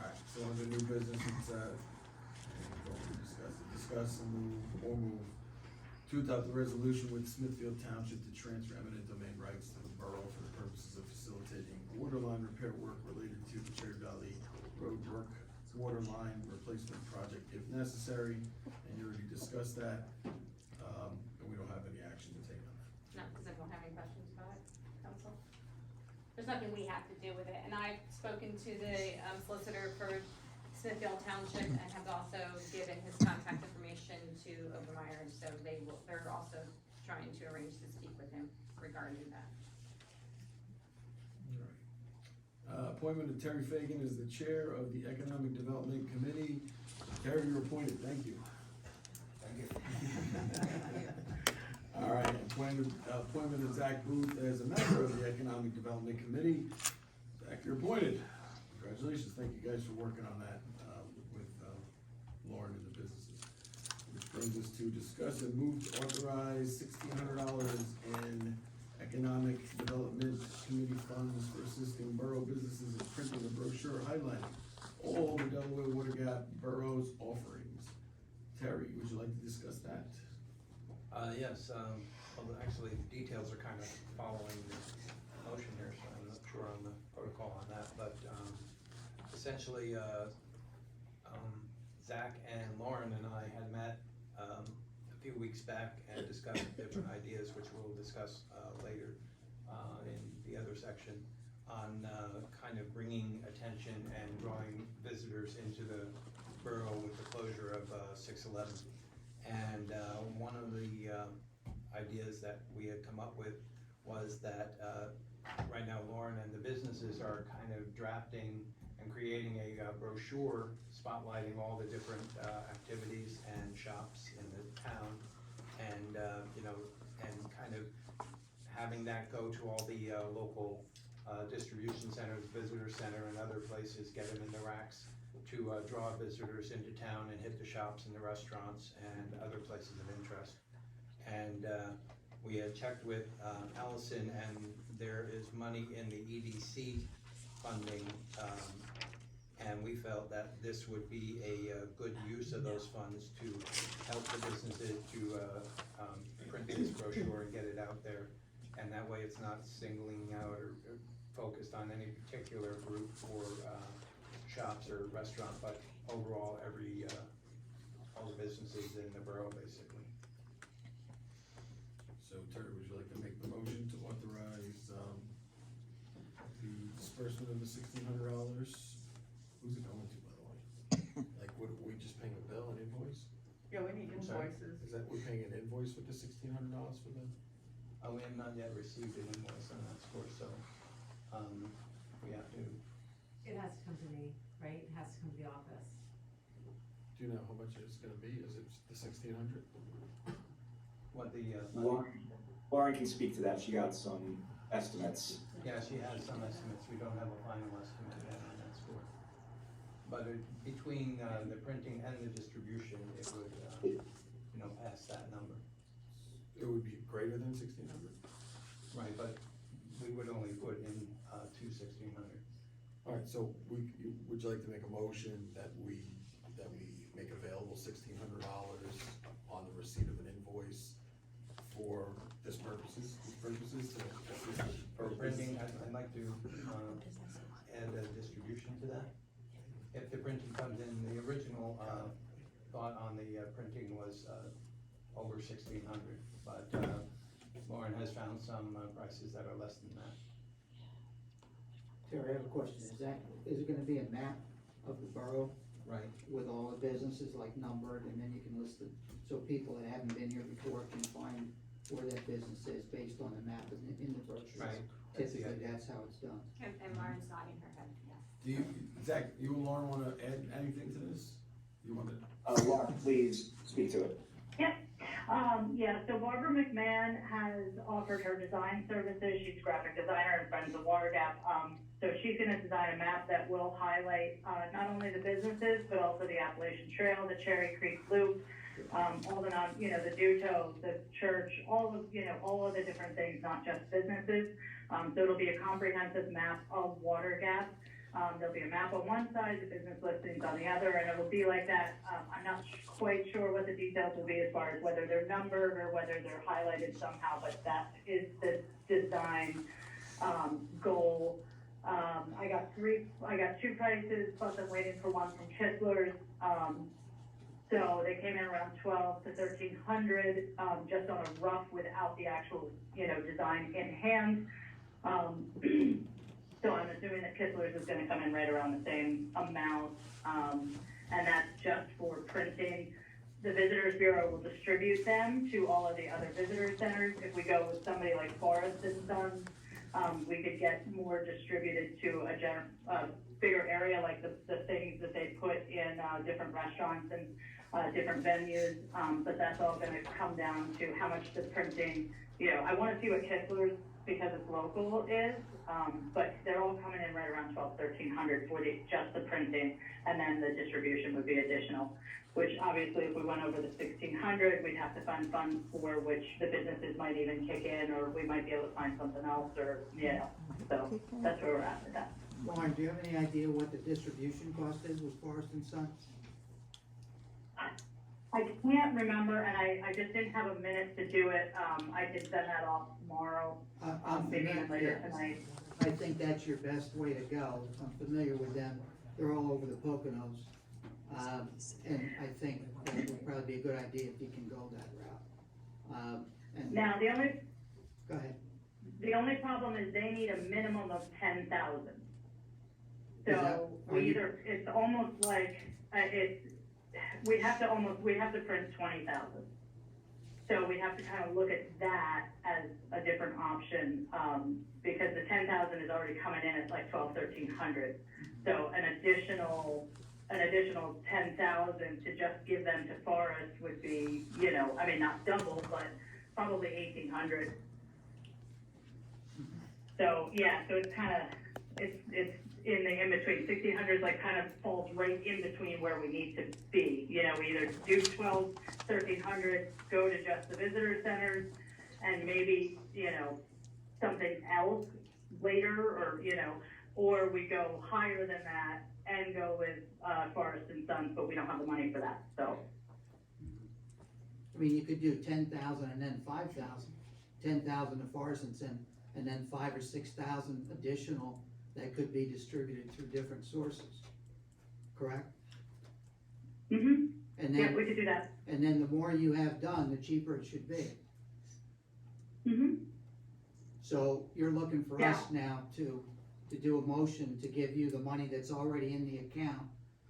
Alright, so on the new business, it's, discuss and move to adopt the resolution with Smithfield Township to transfer eminent domain rights to the borough for the purposes of facilitating water line repair work related to the Cherry Valley Road work, water line replacement project if necessary, and you already discussed that, and we don't have any action to take on that. No, does anyone have any questions about it, council? There's nothing we have to do with it, and I've spoken to the solicitor for Smithfield Township and have also given his contact information to Obermeyer, so they're also trying to arrange to speak with him regarding that. Appointment of Terry Fagan as the chair of the Economic Development Committee. Terry, you're appointed, thank you. Thank you. All right, appointment of Zach Booth as a member of the Economic Development Committee. Zach, you're appointed. Congratulations, thank you guys for working on that, with, Lauren and the businesses. Which brings us to discuss and move to authorize $1,600 in Economic Development Committee funds for assisting borough businesses in printing a brochure highlighting all the Delaware Water Gap boroughs offerings. Terry, would you like to discuss that? Yes, well, actually, the details are kind of following the motion here, so I'm not sure on the protocol on that, but, essentially, Zach and Lauren and I had met, a few weeks back and discussed different ideas, which we'll discuss, later, in the other section, on, kind of bringing attention and drawing visitors into the borough with the closure of, 611. And one of the ideas that we had come up with was that right now Lauren and the businesses are kind of drafting and creating a brochure spotlighting all the different activities and shops in the town, and and kind of having that go to all the local distribution centers, visitor center, and other places, get them in the racks to draw visitors into town and hit the shops and the restaurants and other places of interest. And We had checked with Allison, and there is money in the EDC funding, and we felt that this would be a good use of those funds to help the businesses to print this brochure and get it out there. And that way it's not singling out or focused on any particular group or shops or restaurant, but overall all the businesses in the borough, basically. So Terry, would you like to make the motion to authorize, the disbursement of the $1,600? Who's it going to, by the way? Like, what, are we just paying a bill, an invoice? Yeah, we need I'm sorry, invoices. Is that, we're paying an invoice with the $1,600 for the? We have not yet received an invoice on that score, so, we have to, It has to come to me, right? It has to come to the office. Do you know how much it's gonna be? Is it the 1,600? what the, Lauren can speak to that, she got some estimates. yeah, she has some estimates, we don't have a final estimate yet on that score. But between, the printing and the distribution, it would, pass that number. It would be greater than 1,600? Right, but we would only put in, two 1,600. All right, so would you like to make a motion that we make available $1,600 on the receipt of an invoice for these purposes to? For printing, I'd like to, add a distribution to that. If the printing comes in, the original, thought on the, printing was, over 1,600, but, Lauren has found some, prices that are less than that. Terry, I have a question, is it gonna be a map of the borough Right. with all the businesses like numbered, and then you can list it, so people that haven't been here before can find where that business is based on the map in the brochure? Right. That's the Typically, idea. that's how it's done. And Lauren's nodding her head, yes. Do you, Zach, you and Lauren wanna add anything to this? You wanna? Lauren, please speak to it. So Barbara McMahon has offered her design services. She's a graphic designer and friends of Water Gap. So she's gonna design a map that will highlight, not only the businesses, but also the Appalachian Trail, the Cherry Creek Loop, all the the Duto, the church, all of the different things, not just businesses. So it'll be a comprehensive map of Water Gap. There'll be a map on one side, the business listings on the other, and it will be like that. I'm not quite sure what the details will be as far as whether they're numbered or whether they're highlighted somehow, but that is the design, goal. I got two prices, plus I'm waiting for one from Kistler's. So they came in around 1,200 to 1,300, just on a rough without the actual, design in hand. So I'm assuming that Kistler's is gonna come in right around the same amount, and that's just for printing. The Visitors Bureau will distribute them to all of the other visitor centers. If we go with somebody like Forrest and Sons, we could get more distributed to a bigger area, like the things that they put in, different restaurants and, different venues. But that's all gonna come down to how much the printing, I wanna see what Kistler's, because it's local, is, but they're all coming in right around 1,200, 1,300 for just the printing, and then the distribution would be additional, which obviously if we went over the 1,600, we'd have to find funds for which the businesses might even kick in, or we might be able to find something else, or, so that's where we're at with that. Lauren, do you have any idea what the distribution cost is with Forrest and Sons? I can't remember, and I just didn't have a minute to do it. I can send that off tomorrow, maybe even later tonight. I think that's your best way to go. I'm familiar with them. They're all over the Poconos. And I think that would probably be a good idea if you can go that route. Now, Go ahead. the only problem is they need a minimum of 10,000. Is that- So it's almost like, we'd have to print 20,000. So we have to kind of look at that as a different option, because the 10,000 is already coming in at like 1,100, 1,300. So an additional 10,000 to just give them to Forest would be, not double, but probably 1,800. So, so it's kind of, it's in the in-between. 1,600 like kind of falls right in between where we need to be. We either do 1,300, go to just the visitor centers, and maybe, something else later, or, or we go higher than that and go with, Forest and Sons, but we don't have the money for that, so. I mean, you could do 10,000 and then 5,000, 10,000 to Forest and Son, and then 5,000 or 6,000 additional that could be distributed through different sources, correct? Mm-hmm, And yeah, then, we could do that. and then the more you have done, the cheaper it should be. Mm-hmm. So you're looking for us now to do a motion to give you the money that's already in the account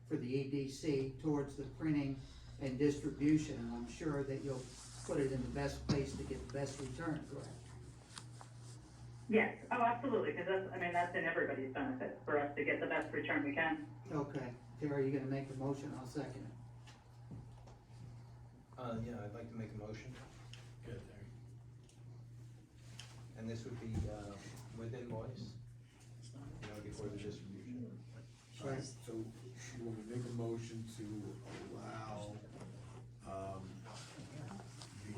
for the EDC towards the printing and distribution, and I'm sure that you'll put it in the best place to get the best return, correct? Yes, oh, absolutely, because that's in everybody's benefit, for us to get the best return we can. Okay, Terry, you gonna make a motion, I'll second it. Yeah, I'd like to make a motion, Good, Terry. and this would be, with invoice, before the distribution. Alright, so you want to make a motion to allow, the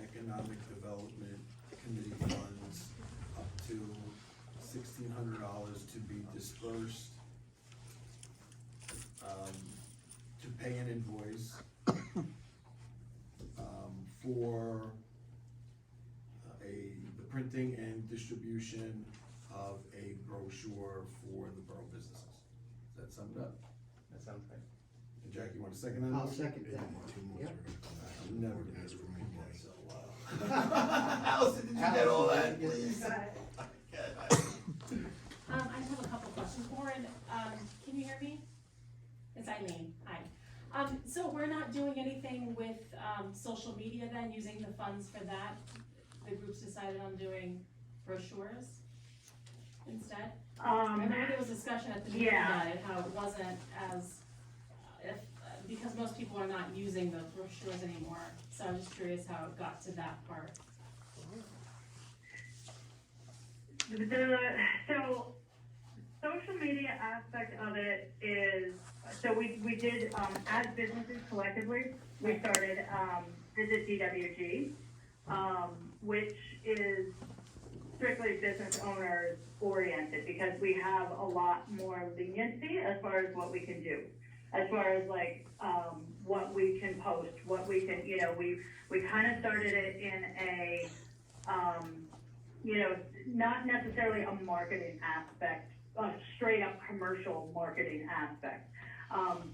Economic Development Committee funds up to $1,600 to be dispersed, to pay an invoice, for the printing and distribution of a brochure for the borough businesses. Does that sum it up? That sounds right. And Jack, you want to second that? I'll motion? second that. Yep. I'm never gonna ask for money, so, Allison, did you get all that, please? I have a couple questions. Warren, can you hear me? It's Eileen, hi. So we're not doing anything with, social media then, using the funds for that? The group's decided on doing brochures instead? I know there was discussion at the meeting about it, how it wasn't as, because most people are not using the brochures anymore, so I'm just curious how it got to that part. So, social media aspect of it is, so we did, as businesses collectively, we started, Visit DWG, which is strictly business owners oriented, because we have a lot more leniency as far as what we can do. As far as what we can post, what we can, we kind of started it in a, not necessarily a marketing aspect, a straight up commercial marketing aspect.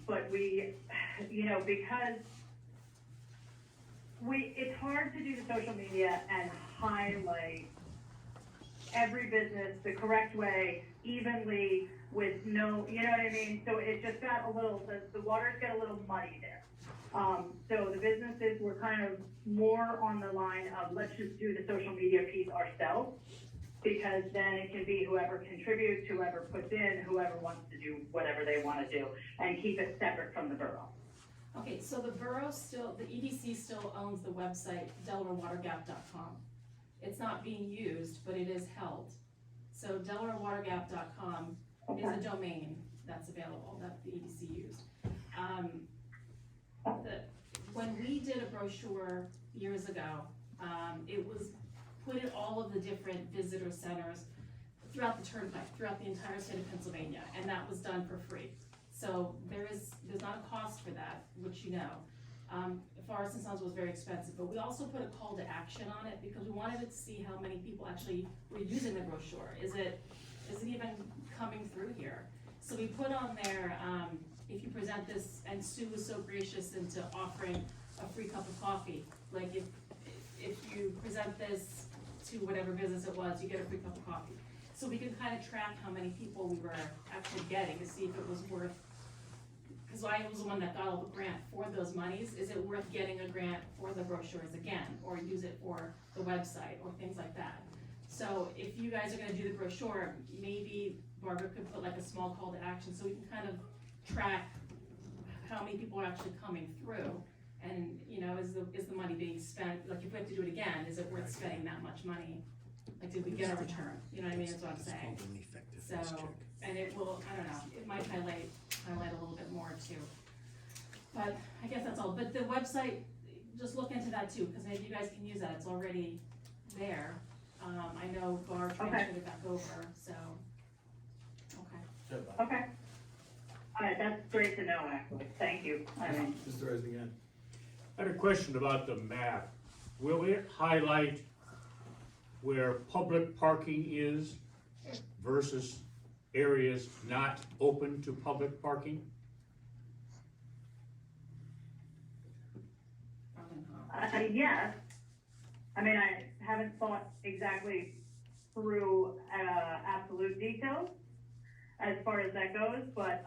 But we, because it's hard to do the social media and highlight every business the correct way, evenly, with no, you know what I mean? So it just got a little, the waters get a little muddy there. So the businesses were kind of more on the line of, let's just do the social media piece ourselves, because then it can be whoever contributes, whoever puts in, whoever wants to do whatever they want to do, and keep it separate from the borough. Okay, so the borough still, the EDC still owns the website DelawareWaterGap.com. It's not being used, but it is held. So DelawareWaterGap.com is a domain that's available, that the EDC used. When we did a brochure years ago, it was put in all of the different visitor centers throughout the turnpike, throughout the entire state of Pennsylvania, and that was done for free. So there's not a cost for that, which you know. Forest and Sons was very expensive, but we also put a call to action on it because we wanted to see how many people actually were using the brochure. Is it even coming through here? So we put on there, if you present this, and Sue was so gracious into offering a free cup of coffee. Like if you present this to whatever business it was, you get a free cup of coffee. So we could kind of track how many people we were actually getting to see if it was worth, because I was the one that got all the grant for those monies. Is it worth getting a grant for the brochures again, or use it for the website, or things like that? So if you guys are gonna do the brochure, maybe Barbara could put like a small call to action, so we can kind of track how many people are actually coming through. And, is the money being spent, like if we have to do it again, is it worth spending that much money? Like, did we get a return? You know what I mean, that's what I'm saying. So, and it will, I don't know, it might highlight a little bit more too. But I guess that's all, but the website, just look into that too, because maybe you guys can use that, it's already there. I know Barb transferred it back over, so, okay. Okay. All right, that's great to know, actually. Thank you. I mean, Mr. Resnick. I had a question about the map. Will it highlight where public parking is versus areas not open to public parking? yes. I mean, I haven't thought exactly through, absolute details as far as that goes, but,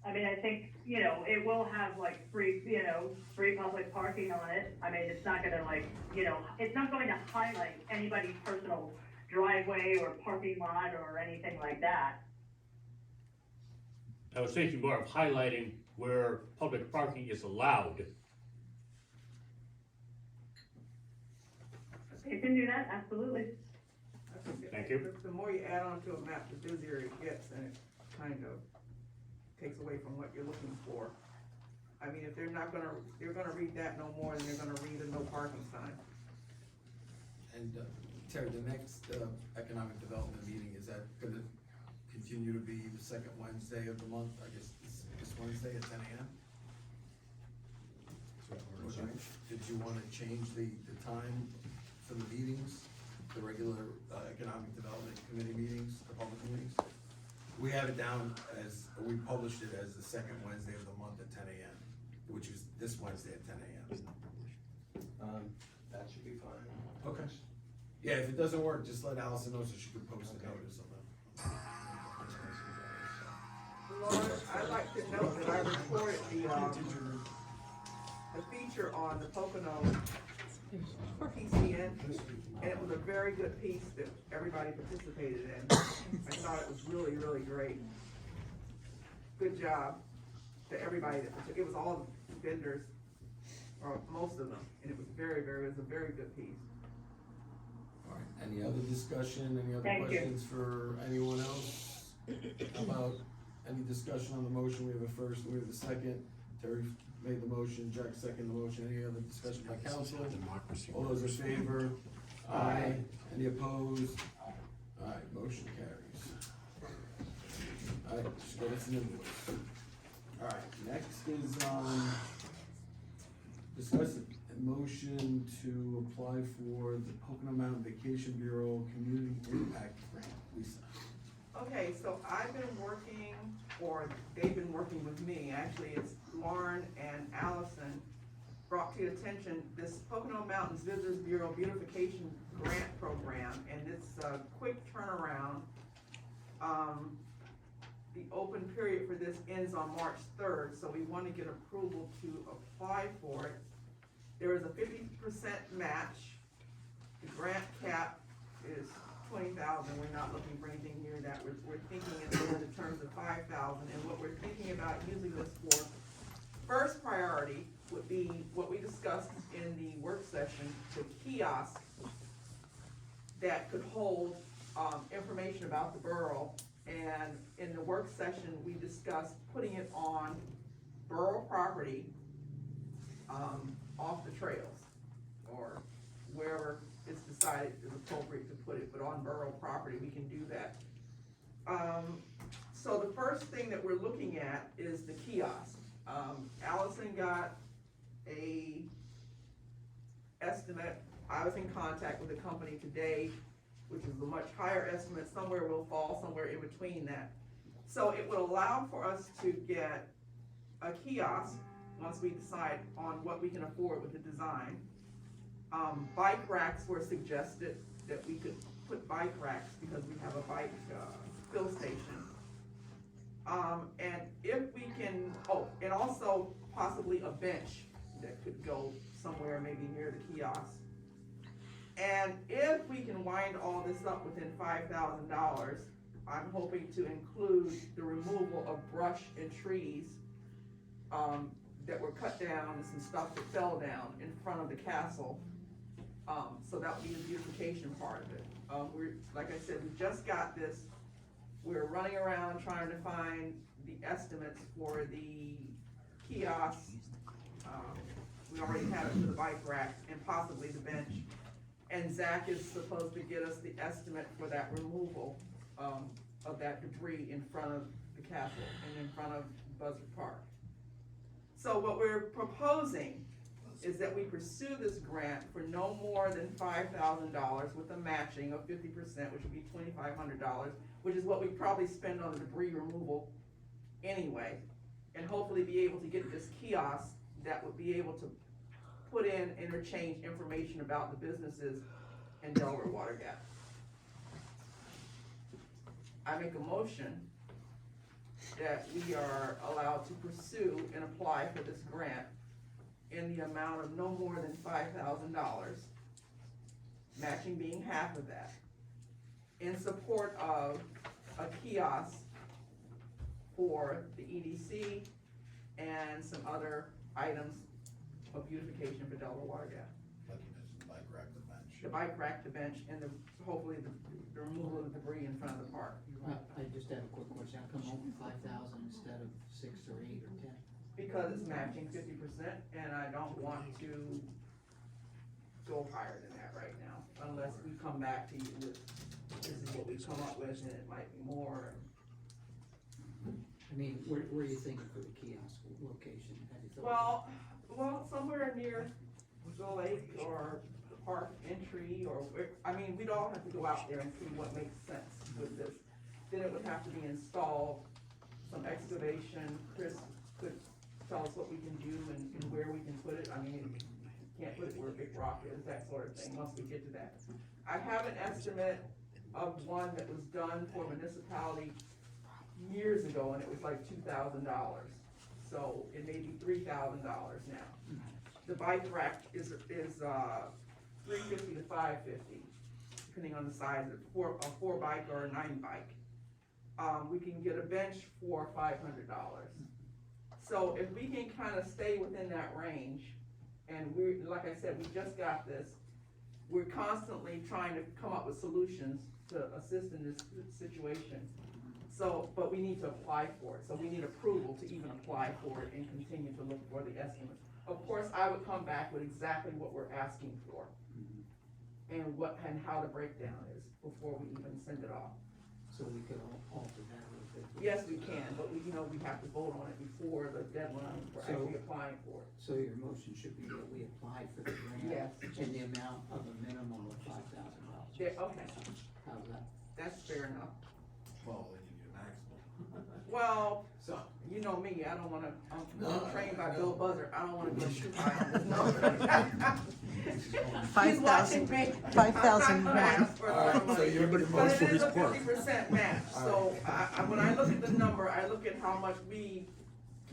I mean, I think, you know, it will have like free public parking on it. I mean, it's not gonna like, you know, it's not going to highlight anybody's personal driveway or parking lot or anything like that. I was thinking more of highlighting where public parking is allowed. You can do that, absolutely. Thank you. The more you add on to a map, the busier it gets, and it kind of takes away from what you're looking for. I mean, if they're gonna read that no more than they're gonna read a no parking sign. And Terry, the next economic development meeting, is that gonna continue to be the second Wednesday of the month? I guess this Wednesday at 10 a.m.? Did you wanna change the time for the meetings, the regular economic development committee meetings, the public meetings? We have it down as, we published it as the second Wednesday of the month at 10 a.m., which is this Wednesday at 10 a.m. That should be fine. Okay. Yeah, if it doesn't work, just let Allison know so she can post a notice on that. Lauren, I'd like to note that I recorded the feature on the Pocono PCN, and it was a very good piece that everybody participated in. I thought it was really, really great. Good job to everybody that participated. It was all vendors, or most of them, and it was it was a very good piece. All right, any other discussion, any other Thank you. questions for anyone else? How about any discussion on the motion? We have a first, we have a second. Terry made the motion, Jack seconded the motion. Any other discussion by council? All those in favor? Aye. Any opposed? All right, motion carries. All right, just go to the invoice. All right, next is, discuss a motion to apply for the Pocono Mountain Vacation Bureau Community Impact Grant. Lisa. Okay, so I've been working, or they've been working with me, actually, it's Lauren and Allison brought to your attention this Pocono Mountains Visitors Bureau Beautification Grant Program, and it's a quick turnaround. The open period for this ends on March 3rd, so we want to get approval to apply for it. There is a 50% match. The grant cap is $20,000. We're not looking for anything near that. We're thinking in terms of $5,000, and what we're thinking about using this for, first priority would be what we discussed in the work session, the kiosk that could hold information about the borough. And in the work session, we discussed putting it on borough property, off the trails, or wherever it's decided is appropriate to put it, but on borough property, we can do that. So the first thing that we're looking at is the kiosk. Allison got a estimate. I was in contact with the company today, which is a much higher estimate. Somewhere will fall somewhere in between that. So it would allow for us to get a kiosk once we decide on what we can afford with the design. Bike racks were suggested, that we could put bike racks because we have a bike fill station. And if we can, and also possibly a bench that could go somewhere maybe near the kiosk. And if we can wind all this up within $5,000, I'm hoping to include the removal of brush and trees that were cut down and some stuff that fell down in front of the castle. So that would be the beautification part of it. Like I said, we just got this. We're running around trying to find the estimates for the kiosk, We already have it for the bike rack and possibly the bench. And Zach is supposed to get us the estimate for that removal, of that debris in front of the castle and in front of Buzzard Park. So what we're proposing is that we pursue this grant for no more than $5,000 with a matching of 50%, which would be $2,500, which is what we probably spend on the debris removal anyway. And hopefully be able to get this kiosk that would be able to put in interchange information about the businesses in Delaware Water Gap. I make a motion that we are allowed to pursue and apply for this grant in the amount of no more than $5,000, matching being half of that, in support of a kiosk for the EDC and some other items of beautification for Delaware Water Gap. Like you mentioned, the bike rack, the bench. The bike rack, the bench, and hopefully the removal of debris in front of the park. I just have a quick question, how come only 5,000 instead of 6 or 8 or 10? Because it's matching 50%, and I don't want to go higher than that right now, unless we come back to you with, this is what we come up with, and it might be more. I mean, where are you thinking for the kiosk location? Have you thought about Well, somewhere near the lake or the park entry, or where, I mean, we'd all have to go out there and see what makes sense with this. Then it would have to be installed, some excavation, Chris could tell us what we can do and where we can put it. I mean, you can't put it where a big rock is, that sort of thing, once we get to that. I have an estimate of one that was done for municipality years ago, and it was like $2,000. So it may be $3,000 now. The bike rack is $350 to $550, depending on the size of a 4 bike or a 9 bike. We can get a bench for $500. So if we can kind of stay within that range, and we, like I said, we just got this, we're constantly trying to come up with solutions to assist in this situation. So, but we need to apply for it, so we need approval to even apply for it and continue to look for the estimates. Of course, I would come back with exactly what we're asking for, and how the breakdown is before we even send it off. So we could alter that a little bit? Yes, we can, but we have to vote on it before the deadline for actually applying for it. So your motion should be that we apply for the grant? Yes. In the amount of a minimum of $5,000? Yeah, okay, How's that? that's fair enough. Well, they give you a maximum. Well, So, you know me, I don't wanna, I'm No, trained by no. Bill Buzzard, I don't wanna go too high on this number. He's 5,000 watching me. 5,000 I'm not gonna ask for a lot of Alright, so money. you're gonna But vote for it is his a part. 50% match, so when I look at the number, I look at how much we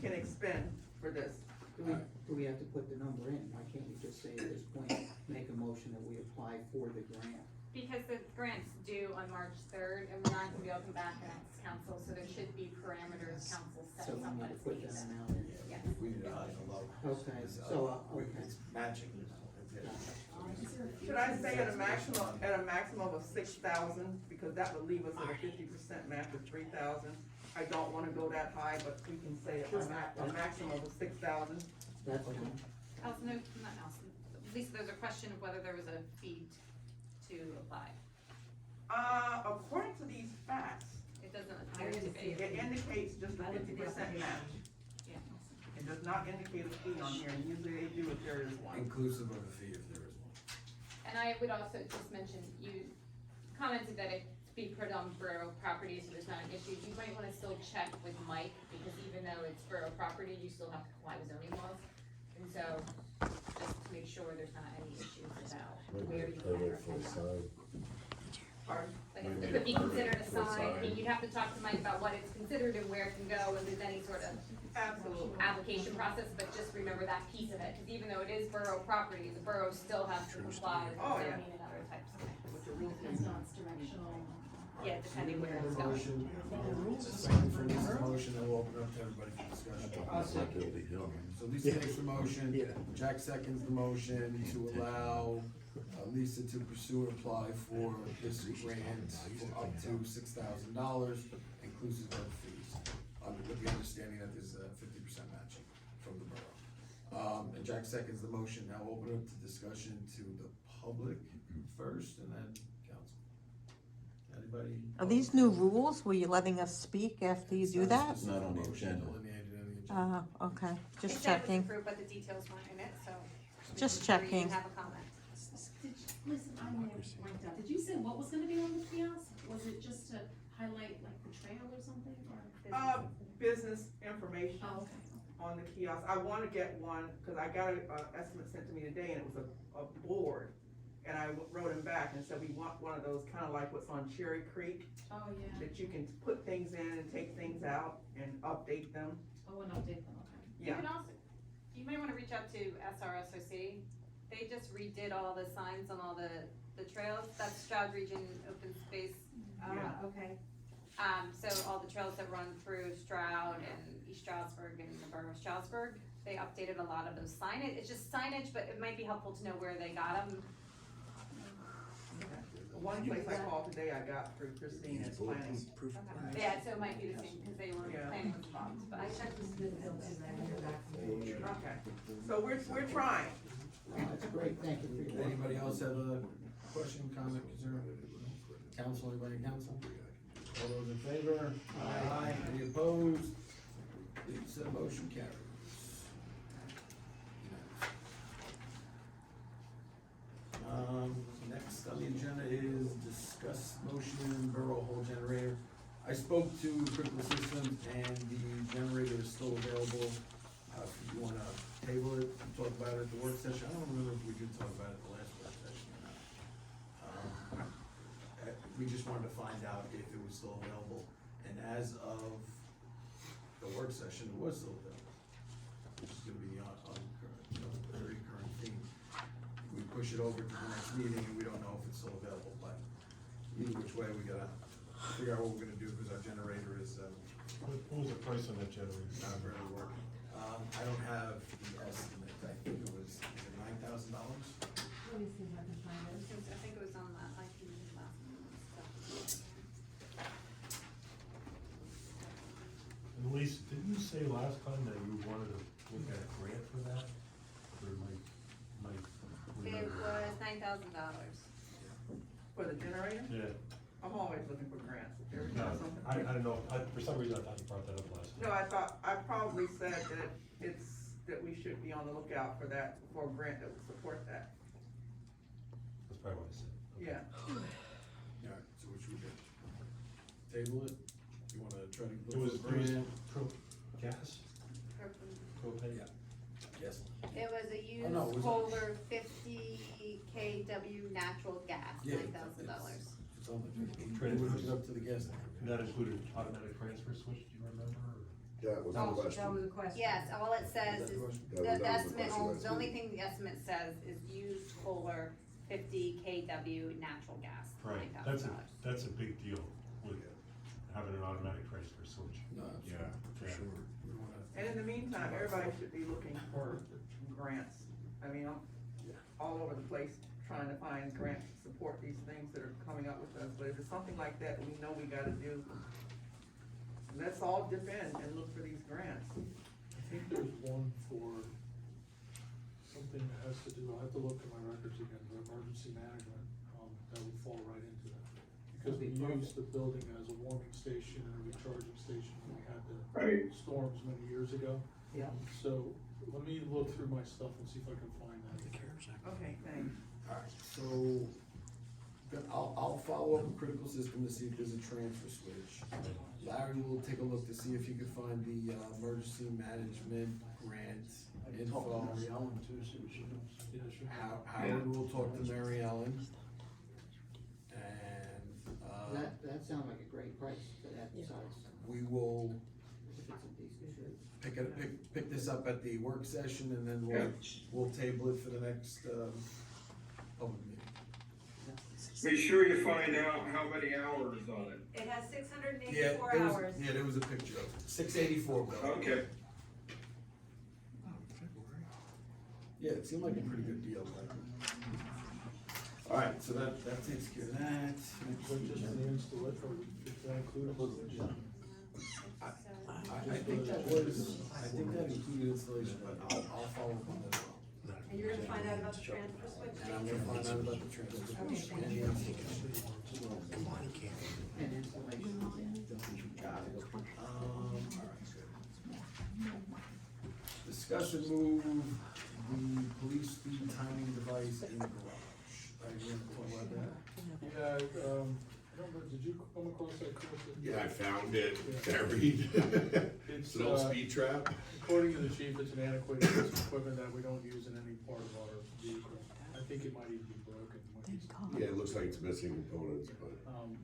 can expend for this. Do we have to put the number in? Why can't we just say at this point, make a motion that we apply for the grant? Because the grant's due on March 3rd, and we're not gonna be able to come back to next council, so there should be parameters council sets So we on need what to it's put needs. that amount in. Yes. we need a high and a low. Okay, It's, so, okay. It's matching. Should I say at a maximum of 6,000, because that would leave us at a 50% match of 3,000. I don't wanna go that high, but we can say a maximum of 6,000. That's fine. Allison, no, not Allison, Lisa, there's a question of whether there was a fee to apply. According to these facts, It doesn't appear to be. it indicates just a 50% match. Yeah. It does not indicate a fee on here, and usually they do if there is one. Inclusive of a fee if there is one. And I would also just mention, you commented that it be put on borough property, so there's not an issue. You might wanna still check with Mike, because even though it's borough property, you still have to comply with zoning laws. And so, just to make sure there's not any issues about where you can or cannot. Pardon? Like, it could be considered a sign, I mean, you'd have to talk to Mike about what it's considered and where it can go, and there's any sort of Absolutely. application process, but just remember that piece of it, because even though it is borough property, the borough still has to comply with Oh, yeah. zoning and other types of things. With the rules. It's not directional. Yeah, depending where We it's have a going. motion, a second for Lisa's motion, and we'll open up to everybody for discussion. So Lisa makes the motion, Jack seconds the motion to allow Lisa to pursue and apply for this grant for up to $6,000, inclusive of fees, with the understanding that there's a 50% matching from the borough. And Jack seconds the motion, now open up to discussion to the public first and then council. Anybody? Are these new rules? Were you letting us speak after you do that? It's not on the agenda. Delineated in the agenda. Okay, It just said it was checking. approved, but the details weren't in it, so. Just make sure you checking. have a comment. Listen, I may have blanked out. Did you say what was gonna be on the kiosk? Was it just to highlight like the trail or something, or? Business information Oh, okay. on the kiosk. I wanna get one, cause I got a estimate sent to me today and it was a board. And I wrote him back and said, we want one of those, kinda like what's on Cherry Creek, Oh, yeah. that you can put things in and take things out and update them. Oh, and update them, okay. You Yeah. can also, you might wanna reach out to SRSOC. They just redid all the signs on all the trails. That's Stroud Region Open Space. Okay. So all the trails that run through Stroud and East Stroudsburg and the borough of Stroudsburg, they updated a lot of those signage. It's just signage, but it might be helpful to know where they got them. One place I called today, I got through Christine at planning. Yeah, so it might be the same, cause they were Yeah. planning was involved, but I checked with Smithfield today. Okay, so we're trying. That's great, thank you for your. Anybody else have a question, comment, concern? Council, anybody in council? All those in favor? Aye. Any opposed? Said motion carries. Next on the agenda is discuss motion borough hall generator. I spoke to Critical Systems and the generator is still available. If you wanna table it, talk about it at the work session, I don't remember if we did talk about it at the last work session or not. We just wanted to find out if it was still available, and as of the work session, it was still available, which is gonna be on current, very current theme. We push it over to the next meeting, and we don't know if it's still available, but either which way, we gotta figure out what we're gonna do, because our generator is, What was the price on that generator? not really working. I don't have the estimate, I think it was $9,000. Let me see if I can find it. I think it was on that, like, the last one. And Lisa, didn't you say last time that you wanted to look at a grant for that? Or might It remember? was $9,000. For the generator, Yeah, I'm always looking for grants. If there's no, something- I don't know, for some reason I thought you brought that up last No, time. I probably said that we should be on the lookout for that, for a grant that would support that. That's probably what I said. Okay. Yeah. Alright, so what should we do? Table it? You wanna try to It look was, for a grant? gas, propane? Yeah. Yes. It was a Oh, no, used was it- Kohler 50 kW natural gas, Yeah, $9,000. It's on the, we hook it up to the gas tank. And that included automatic transfer switch, do you remember? Or- Yeah, it was on the question. Yes, all it says Is that is, the question? the That was the estimate, question last the only week. thing the estimate says is used Kohler 50 kW natural gas, Right, $9,000. that's a big deal with having an automatic transfer switch. No, Yeah, for sure. we wanna, And in the meantime, everybody should be looking for grants. I mean, I'm all over the place trying to find grants to support these things that are coming up with us, but if it's something like that, we know we gotta do. Let's all dip in and look for these grants. I think there's one for something that has to do, I'll have to look at my records again, for emergency management, that would fall right into that. Because we used the building as a warming station and a recharging station when we had Right. the storms many years ago. Yeah. So, let me look through my stuff and see if I can find that. Okay, thanks. alright, so, I'll follow up with Critical System to see if there's a transfer switch. Larry will take a look to see if he could find the, emergency management grant info. Ellen too, see what she knows. Yeah, sure. Howard will talk to Mary Ellen. And, That sounds like a great price for that size, we will if it's a decent shape. pick this up at the work session and then we'll table it for the next, public meeting. Be sure you find out how many hours on it. It has 684 Yeah, hours. there was a picture of it, 684, Bill. Okay. Yeah, it seemed like a pretty good deal, but. Alright, so that takes care of that. So just the installation, or if that included? I think that included installation, but I'll follow up on that as well. And you're gonna find out about the transfer switch? And I'm gonna find out about the transfer. Okay, thank you. And installation. Discuss and move the police speed timing device in the garage. Are you gonna talk about that? Yeah, I don't know, did you come across that, Chris? Yeah, I found it buried. It's an old speed trap. According to the chief, it's an antiquated piece of equipment that we don't use in any part of our vehicle. I think it might even be broken. when he's- Yeah, it looks like it's missing components, but.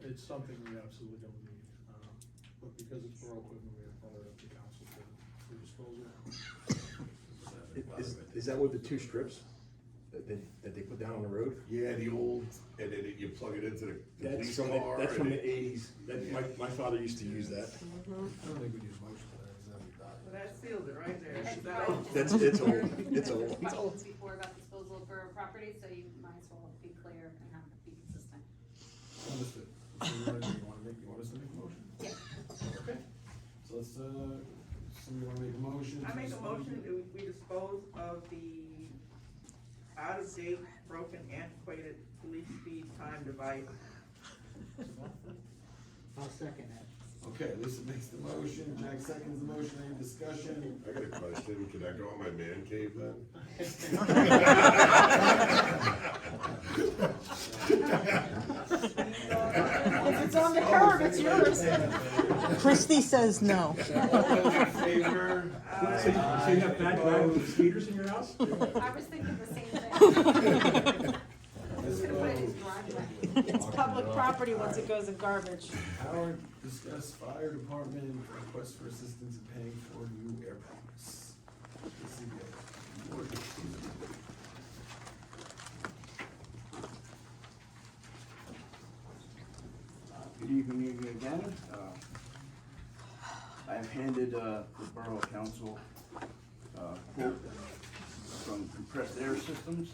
It's something we absolutely don't need, but because it's borough equipment, we have brought it up to council for disposal. Is that with the two strips that they put down on the road? Yeah, the old, and then you plug it into the That's police from car. that's from and the '80s. My father used to use that. I don't think we use most of that, is that we got So that seals it right there. That's That- right. It's old. It's old. Questions before about disposal of borough property, so you might as well be clear and have, be consistent. Understood. So you want us to make a motion? Yeah. Okay. So let's, somebody wanna make a motion? I make a motion that we dispose of the out-of-date, broken, antiquated police speed time device. I'll second that. Okay, Lisa makes the motion, Jack seconds the motion, any discussion? I got a question, can I go in my man cave then? If it's on the curb, it's yours. Christie says no. All those in favor? So you have bad speakers in your house? I was thinking the same thing. Ms. Put it in his Bowes. driveway. It's public property once it goes in garbage. Howard, discuss fire department request for assistance in paying for new air pumps. This is the board. Good evening again. I've handed the Borough Council quote from Compressed Air Systems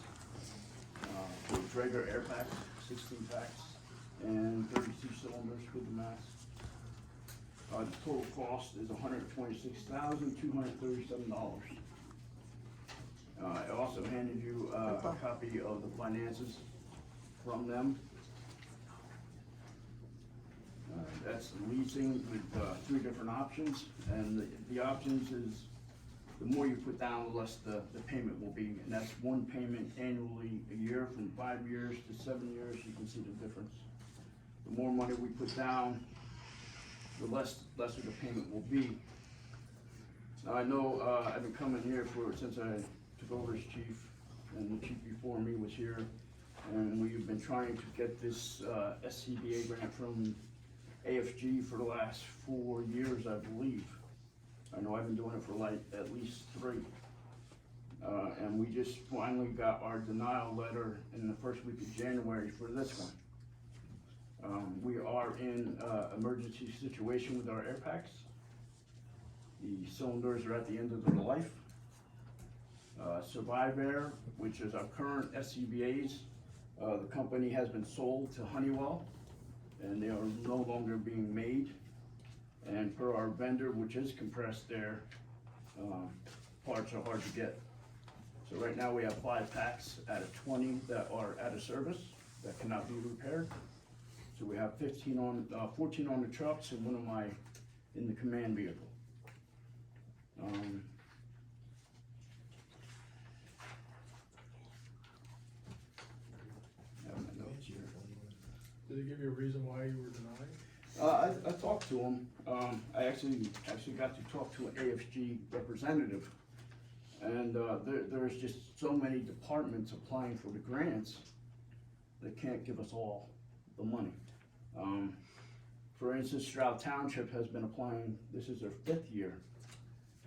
for Traeger air packs, 16 packs, and 32 cylinders with the mask. The total cost is $126,237. I also handed you a copy of the finances from them. That's leasing with 3 different options, and the options is, the more you put down, the less the payment will be, and that's one payment annually a year, from 5 years to 7 years, you can see the difference. The more money we put down, the lesser the payment will be. Now, I know, I've been coming here since I took over as chief, and the chief before me was here, and we've been trying to get this SCBA grant from AFG for the last 4 years, I believe. I know I've been doing it for like at least 3. And we just finally got our denial letter in the first week of January for this one. We are in emergency situation with our air packs. The cylinders are at the end of their life. Survive Air, which is our current SCBA's, the company has been sold to Honeywell, and they are no longer being made. And per our vendor, which is Compressed Air, parts are hard to get. So right now we have 5 packs out of 20 that are out of service, that cannot be repaired. So we have 14 on the trucks and 1 in the command vehicle. I have my notes here. Did they give you a reason why you were denied? I talked to him. I actually got to talk to an AFG representative. And there's just so many departments applying for the grants, they can't give us all the money. For instance, Stroud Township has been applying, this is their 5th year,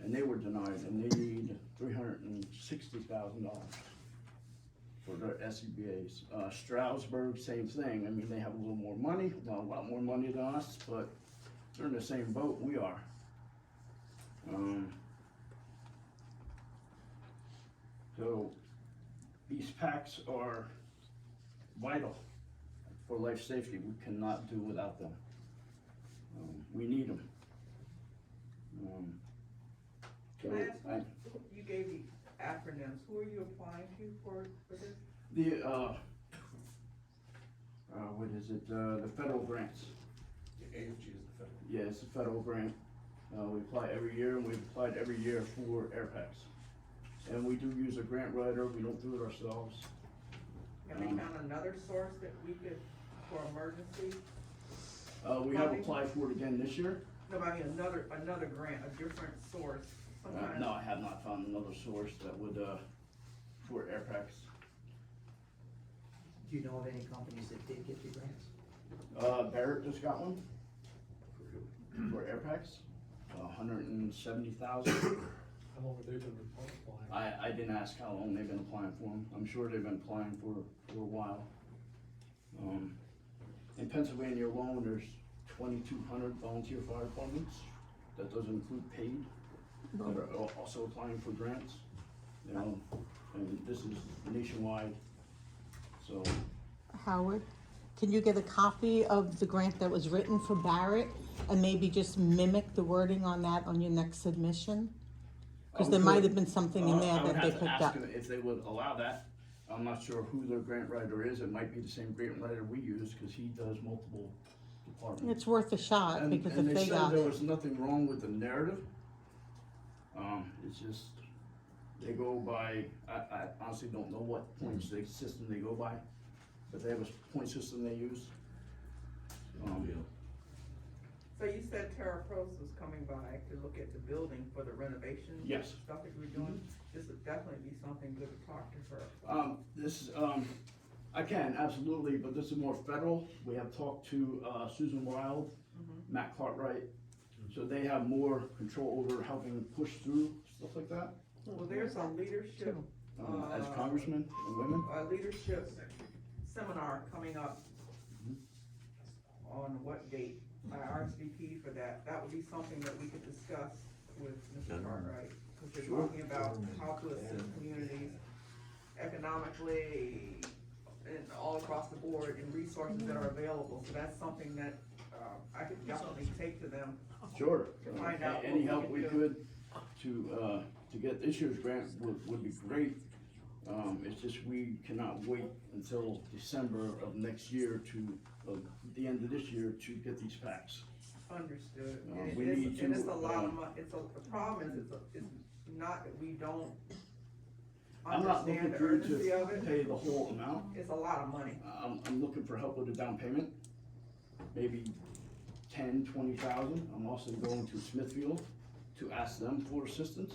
and they were denied, and they need $360,000 for their SCBA's. Stroudsburg, same thing. I mean, they have a little more money, a lot more money than us, but they're in the same boat we are. So these packs are vital for life safety. We cannot do without them. We need them. Can I ask, you gave the acronym acronyms, who are you applying to for this? The, what is it, the federal grants. AFG is the federal. Yeah, it's a federal grant. We apply every year, and we've applied every year for air packs. And we do use a grant writer, we don't do it ourselves. Have we found another source that we could, for emergency? We have applied for it again this year. No, I mean another grant, a different source, some kind of. No, I have not found another source that would, for air packs. Do you know of any companies that did get the grants? Barrett just got one for air packs, $170,000. How long have they been applying? I didn't ask how long they've been applying for them. I'm sure they've been applying for a while. In Pennsylvania alone, there's 2,200 volunteer fire departments. That doesn't include paid, that are also applying for grants. You know, and this is nationwide, so. Howard, can you get a copy of the grant that was written for Barrett and maybe just mimic the wording on that on your next submission? Because there might have been something in there that they picked up. I would have to ask them if they would allow that. I'm not sure who their grant writer is. It might be the same grant writer we use, because he does multiple departments. It's worth a shot, And because they if they said got there it. was nothing wrong with the narrative. It's just, they go by, I honestly don't know what point system they go by, but they have a point system they use. So you said Terra Pros was coming by to look at the building for the renovation? Yes. Stuff that we're doing, this would definitely be something good to talk to her. I can, absolutely, but this is more federal. We have talked to, Susan Wild, Matt Cartwright, so they have more control over helping push through stuff like that. Well, there's a leadership, As congressmen and women. a leadership seminar coming up on what date? I RSVP for that. That would be something that we could discuss with Mr. Cartwright, because you're Sure. talking about how to assist communities economically and all across the board in resources that are available. So that's something that, I could definitely take to them. Sure. To find out Any what we help can we do. could to get this year's grant would be great. It's just we cannot wait until December of next year the end of this year to get these packs. Understood. We And need it's to, a lot of money, the problem is, it's not that we don't I'm not looking understand the for you urgency of to it. pay the whole amount. It's a lot of money. I'm looking for help with a down payment, maybe 10, 20,000. I'm also going to Smithfield to ask them for assistance,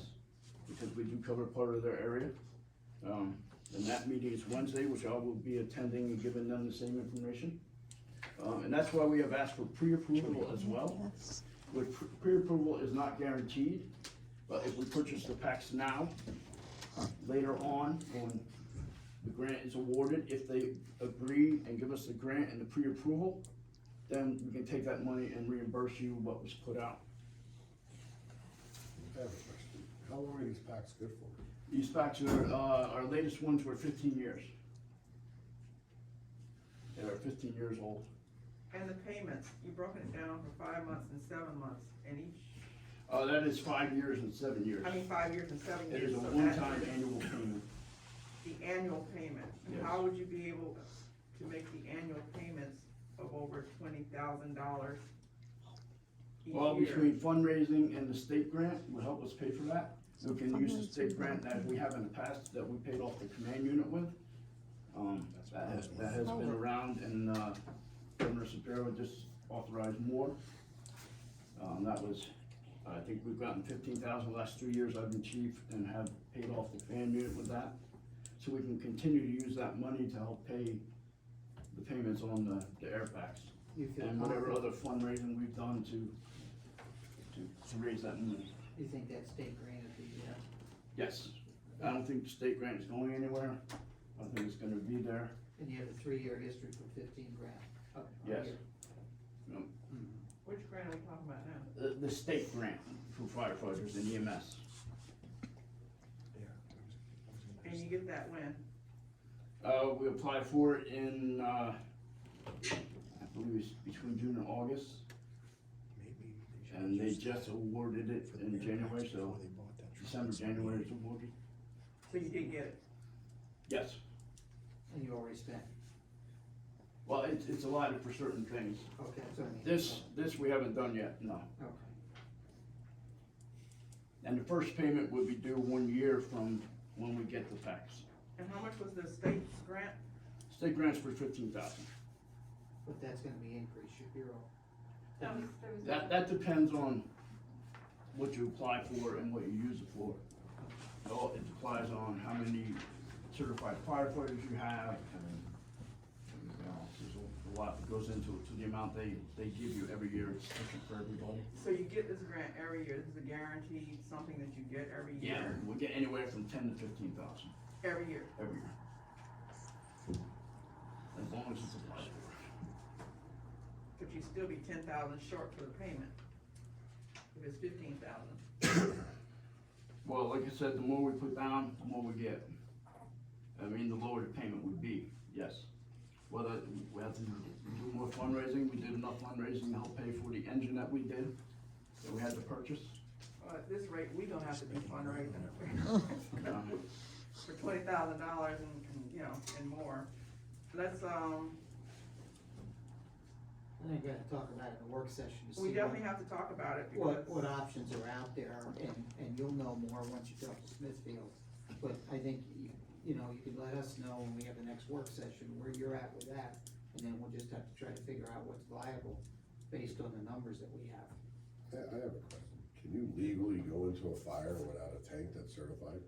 because we do cover part of their area. And that meeting is Wednesday, which I will be attending and giving them the same information. And that's why we have asked for pre-approval as well. With pre-approval is not guaranteed, but if we purchase the packs now, later on, when the grant is awarded, if they agree and give us the grant and the pre-approval, then we can take that money and reimburse you what was put out. I have a question. How long are these packs good for? These packs are, our latest ones were 15 years. They are 15 years old. And the payments, you've broken it down for 5 months and 7 months, and each, That is 5 years and 7 years. 5 years and 7 It years. is a so one-time that's annual payment. the annual payment. Yes. How would you be able to make the annual payments of over $20,000 each Well, year? between fundraising and the state grant will help us pay for that. We can use the state grant that we have in the past that we paid off the command unit with. That has been around, and Governor Shapiro just authorized more. That was, I think we've gotten 15,000 the last 3 years I've been chief, and have paid off the command unit with that. So we can continue to use that money to help pay the payments on the air packs. You feel And whatever confident? other fundraising we've done to raise that money. You think that state grant would be, Yes, I don't think the state grant is going anywhere. I think it's gonna be there. and you have a 3-year history for 15 grand? Okay, a Yes. year. Which grant are we talking about now? The state grant for firefighters and EMS. And you get that when? We applied for it in, I believe it's between June and August. And they just awarded it in January, so December, January is awarded. So you did get it? Yes. And you already spent. Well, it's allotted for certain things. Okay, that's what I mean. This we haven't done yet, no. Okay. And the first payment would be due 1 year from when we get the tax. And how much was the state grant? State grants for 15,000. But that's gonna be increased, Shapiro. That depends on what you apply for and what you use it for. It applies on how many certified firefighters you have, and, you know, there's a lot that goes into it, so the amount they give you every year, it's different for everybody. So you get this grant every year, this is a guaranteed, something that you get every Yeah, year? we get anywhere from 10 to 15,000 Every year? every year. As long as it's applied for. But you still be 10,000 short for the payment, if it's 15,000. Well, like I said, the more we put down, the more we get. I mean, the lower the payment would be, yes. Whether we have to do more fundraising, we did enough fundraising to help pay for the engine that we did, that we had to purchase. At this rate, we don't have to do fundraising Um, for $20,000 and, you know, and more. Let's, I think we gotta talk about it in the work session to see we definitely have to talk about it because. what options are out there, and you'll know more once you talk to Smithfield. But I think, you know, you can let us know when we have the next work session where you're at with that, and then we'll just have to try to figure out what's viable based on the numbers that we have. I have a question. Can you legally go into a fire without a tank that's certified?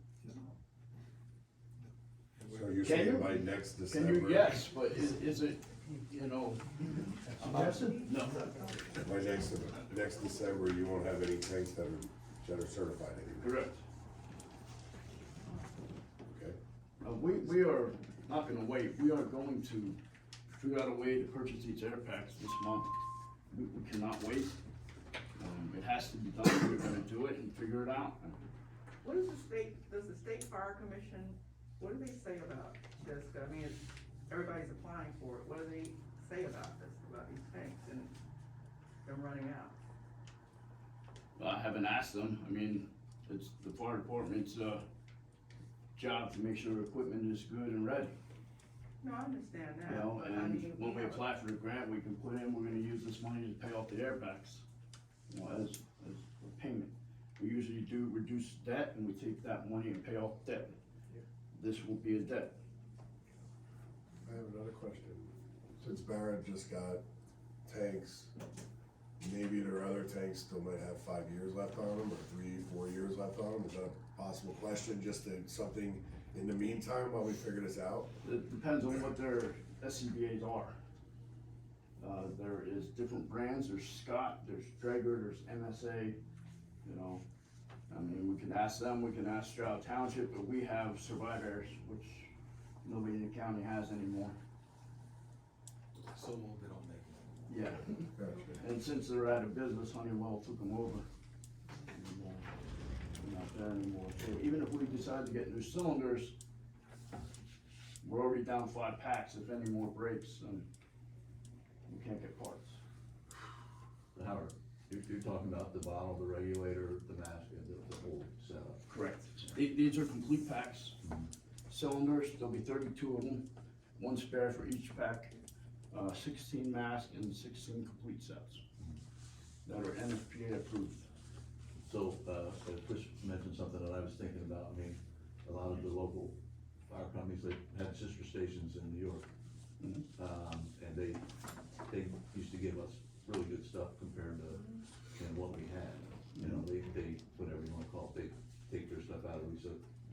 So you're Can saying you? by next Can December? you, yes, but is it, you know, no. By next December, you won't have any tanks that are certified anymore? Correct. Okay. We are not gonna wait, we are going to figure out a way to purchase these air packs this month. We cannot wait. It has to be done, we're gonna do it and figure it out. What is does the state fire commission, what do they say about this? I mean, everybody's applying for it, what do they say about this, about these tanks and them running out? I haven't asked them, I mean, it's the fire department's, job to make sure the equipment is good and ready. No, I understand that. You know, but I and mean, when we have- apply for the grant, we can put in, we're gonna use this money to pay off the airbags, you know, as a payment. We usually do reduce debt, and we take that money and pay off debt. This will be a debt. I have another question. Since Barrett just got tanks, maybe their other tanks still might have 5 years left on them, or 3-4 years left on them. Is that a possible question, just something in the meantime while we figure this out? It depends on what their SCBA's are. There is different brands, there's Scott, there's Traeger, there's MSA, you know. I mean, we can ask them, we can ask Stroud Township, but we have Survivors, which nobody in the county has anymore. So old they don't make it. Yeah, Gotcha. and since they're out of business, Honeywell took them over. And, they're not there anymore, so even if we decide to get new cylinders, we're already down 5 packs. If any more breaks, then we can't get parts. Howard, you're talking about the bottle, the regulator, the mask, and the whole setup. Correct. These are complete packs. Cylinders, there'll be 32 of them, 1 spare for each pack, 16 masks and 16 complete sets that are NFPA approved. So, Chris mentioned something that I was thinking about. I mean, a lot of the local fire companies, they had sister stations in New York. And they used to give us really good stuff compared to, you know, what we had. You know, they, whatever you wanna call it, they take their stuff out of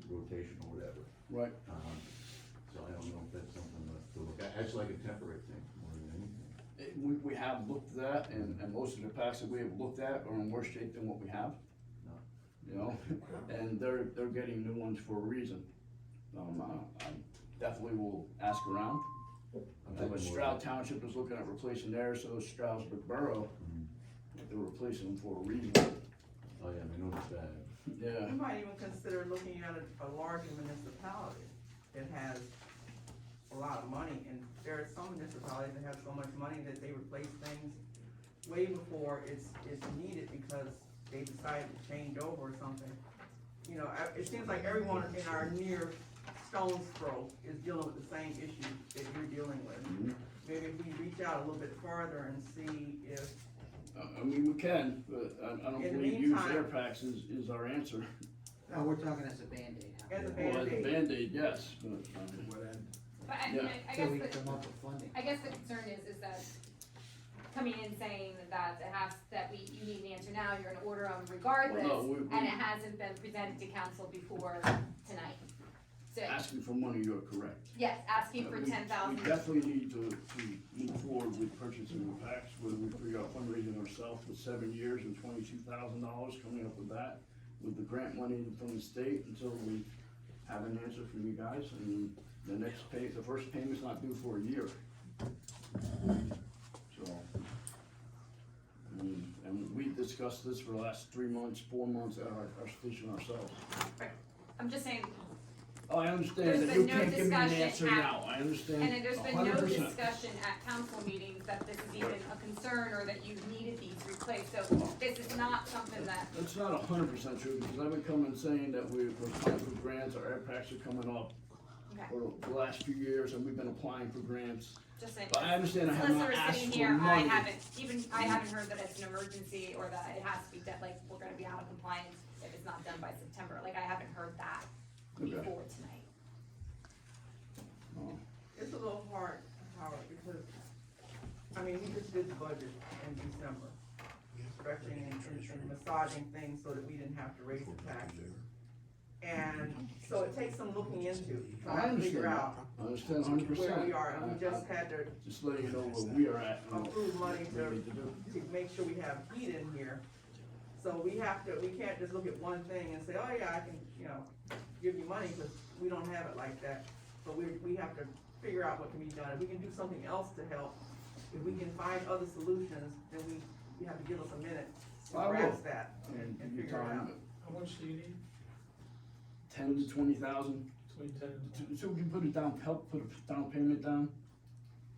rotation or whatever. Right. So I don't know if that's something to look at. It's like a temporary thing more than anything. We have looked at that, and most of the packs that we have looked at are in worse shape than what we have. No. You know, and they're getting new ones for a reason. I definitely will ask around. But Stroud Township is looking at replacing theirs, so is Stroudsburg Borough. They're replacing them for a reason. Oh, yeah, I noticed that. Yeah. You might even consider looking at a larger municipality that has a lot of money, and there are some municipalities that have so much money that they replace things way before it's needed because they decided to change over or something. you know, it seems like everyone in our near stone's throw is dealing with the same issue that you're dealing with. Maybe if we reach out a little bit farther and see if, I mean, we can, but I don't In the believe use meantime- air packs is our answer. No, we're talking as a Band-Aid. as a Well, as a Band-Aid, Band-Aid, yes, but, But I, Yeah. I Till we guess come up with funding. I guess the concern is that coming in saying that it has, that you need an answer now, you're gonna order them regardless, Well, no, and it hasn't been presented to council before tonight. So, asking for money, you're correct. yes, asking for We- 10,000. We definitely need to move forward with purchasing the packs, whether we figure out fundraising ourselves with 7 years and $22,000 coming up with that, with the grant money from the state, until we have an answer from you guys, and the first payment's not due for a year. So, and we discussed this for the last 3 months, 4 months at our station ourselves. I'm just saying, Oh, I understand There's that been you no can't give me an discussion answer at- now, I understand and then there's been no 100%. discussion at council meetings that this is even a concern, or that you needed these replaced, so this is not something that, That's not 100% true, because I've been coming saying that we're applying for grants, our air packs are coming up okay, for the last few years, and we've been applying for grants. just saying. But I understand I have Unless not we're asked sitting for here, I money. haven't heard that it's an emergency, or that it has to be done, like, we're gonna be out of compliance if it's not done by September, like, I haven't heard that Okay. before tonight. Oh. it's a little hard, Howard, because, I mean, we just did the budget in December. Stretching and massaging things so that we didn't have to raise the taxes. And so it takes some looking into, I trying to understand figure that. out I understand 100%. where we are, and we just had to Just letting you know where we are at, and what approve money we need to do. to make sure we have heat in here. So we can't just look at one thing and say, oh yeah, I can, you know, give you money, because we don't have it like that. So we have to figure out what can be done. If we can do something else to help, if we can find other solutions, then you have to give us a minute to I will. grasp that And and give you figure it out. time, How much do you need? 10 to 20,000, Between 10 and 20? so we can put it down, help put a down payment down.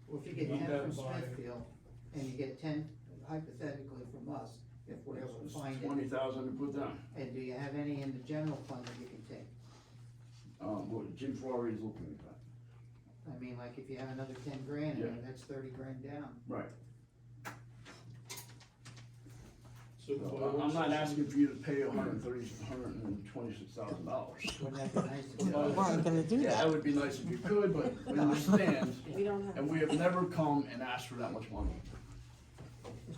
Well, if you get Need 10 that from by- Smithfield, and you get 10 hypothetically from us, if we're able to It's find it, 20,000 to put down. and do you have any in the general fund that you can take? Well, Jim Ferrari is looking at that. I mean, like, if you have another 10 grand, in there, Yeah. that's 30 grand down. Right. So by So, work I'm not session- asking for you to pay $126,000. Wouldn't that be nice to We do? weren't gonna do Yeah, that that. would be nice if you could, but we understand, We don't have. and we have never come and asked for that much money.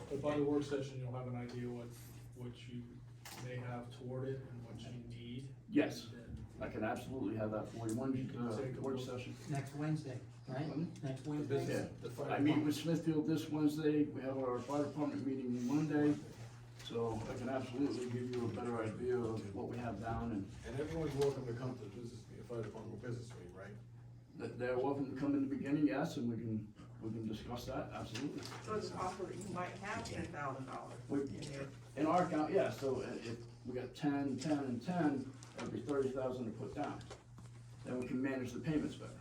But by the work session, you'll have an idea what you may have toward it and what you need. Yes, And then I can absolutely have that for you. When's Take a the work look. session? Next Wednesday, right? When? Next the Wednesday? business- the fire I meet department. with Smithfield this Wednesday, we have our fire department meeting Monday, so I can absolutely give you a better idea of what we have down, and And everyone's welcome to come to the business, fire department business meeting, right? they're welcome to come in the beginning, yes, and we can discuss that, absolutely. So it's possible that you might have $10,000 We- in there. In our account, yeah, so if we got 10, 10, and 10, that'd be 30,000 to put down. Then we can manage the payments better.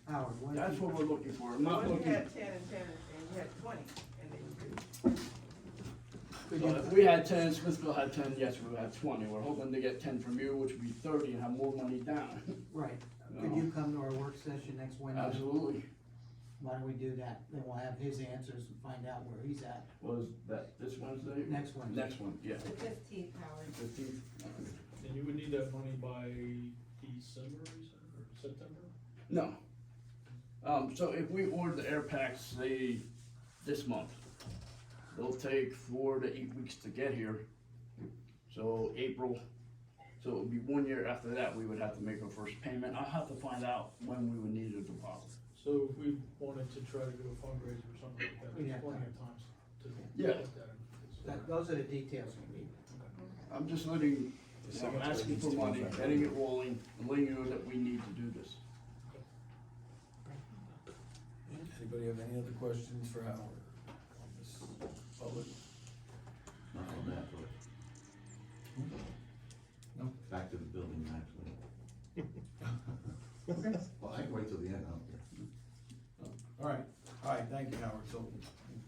Howard, what That's if what we're looking for, I'm not When you looking, had 10 and 10 and you had 20, and then you could so if we had 10, Smithfield had 10, yes, we would have 20. We're hoping to get 10 from you, which would be 30, and have more money down. right, could you come to our work session next Wednesday? Absolutely. Why don't we do that? Then we'll have his answers and find out where he's at. Was that this Wednesday? Next Wednesday. Next one, yeah. The 15th, Howard. 15th. And you would need that money by December, you said, or September? No. So if we order the air packs, say, this month, they'll take 4 to 8 weeks to get here. So April, so it would be 1 year after that, we would have to make our first payment. I'll have to find out when we would need a deposit. So if we wanted to try to do a fundraiser or something like that, We there's have plenty time. of times to Yeah. put that in. Those are the details we need. I'm just letting, asking for money, getting it rolling, and letting you know that we need to do this. Anybody have any other questions for Howard on this public? Not on that, but. No, back to the building, actually. Well, I can wait till the end, I don't care. All right, thank you, Howard, so we'll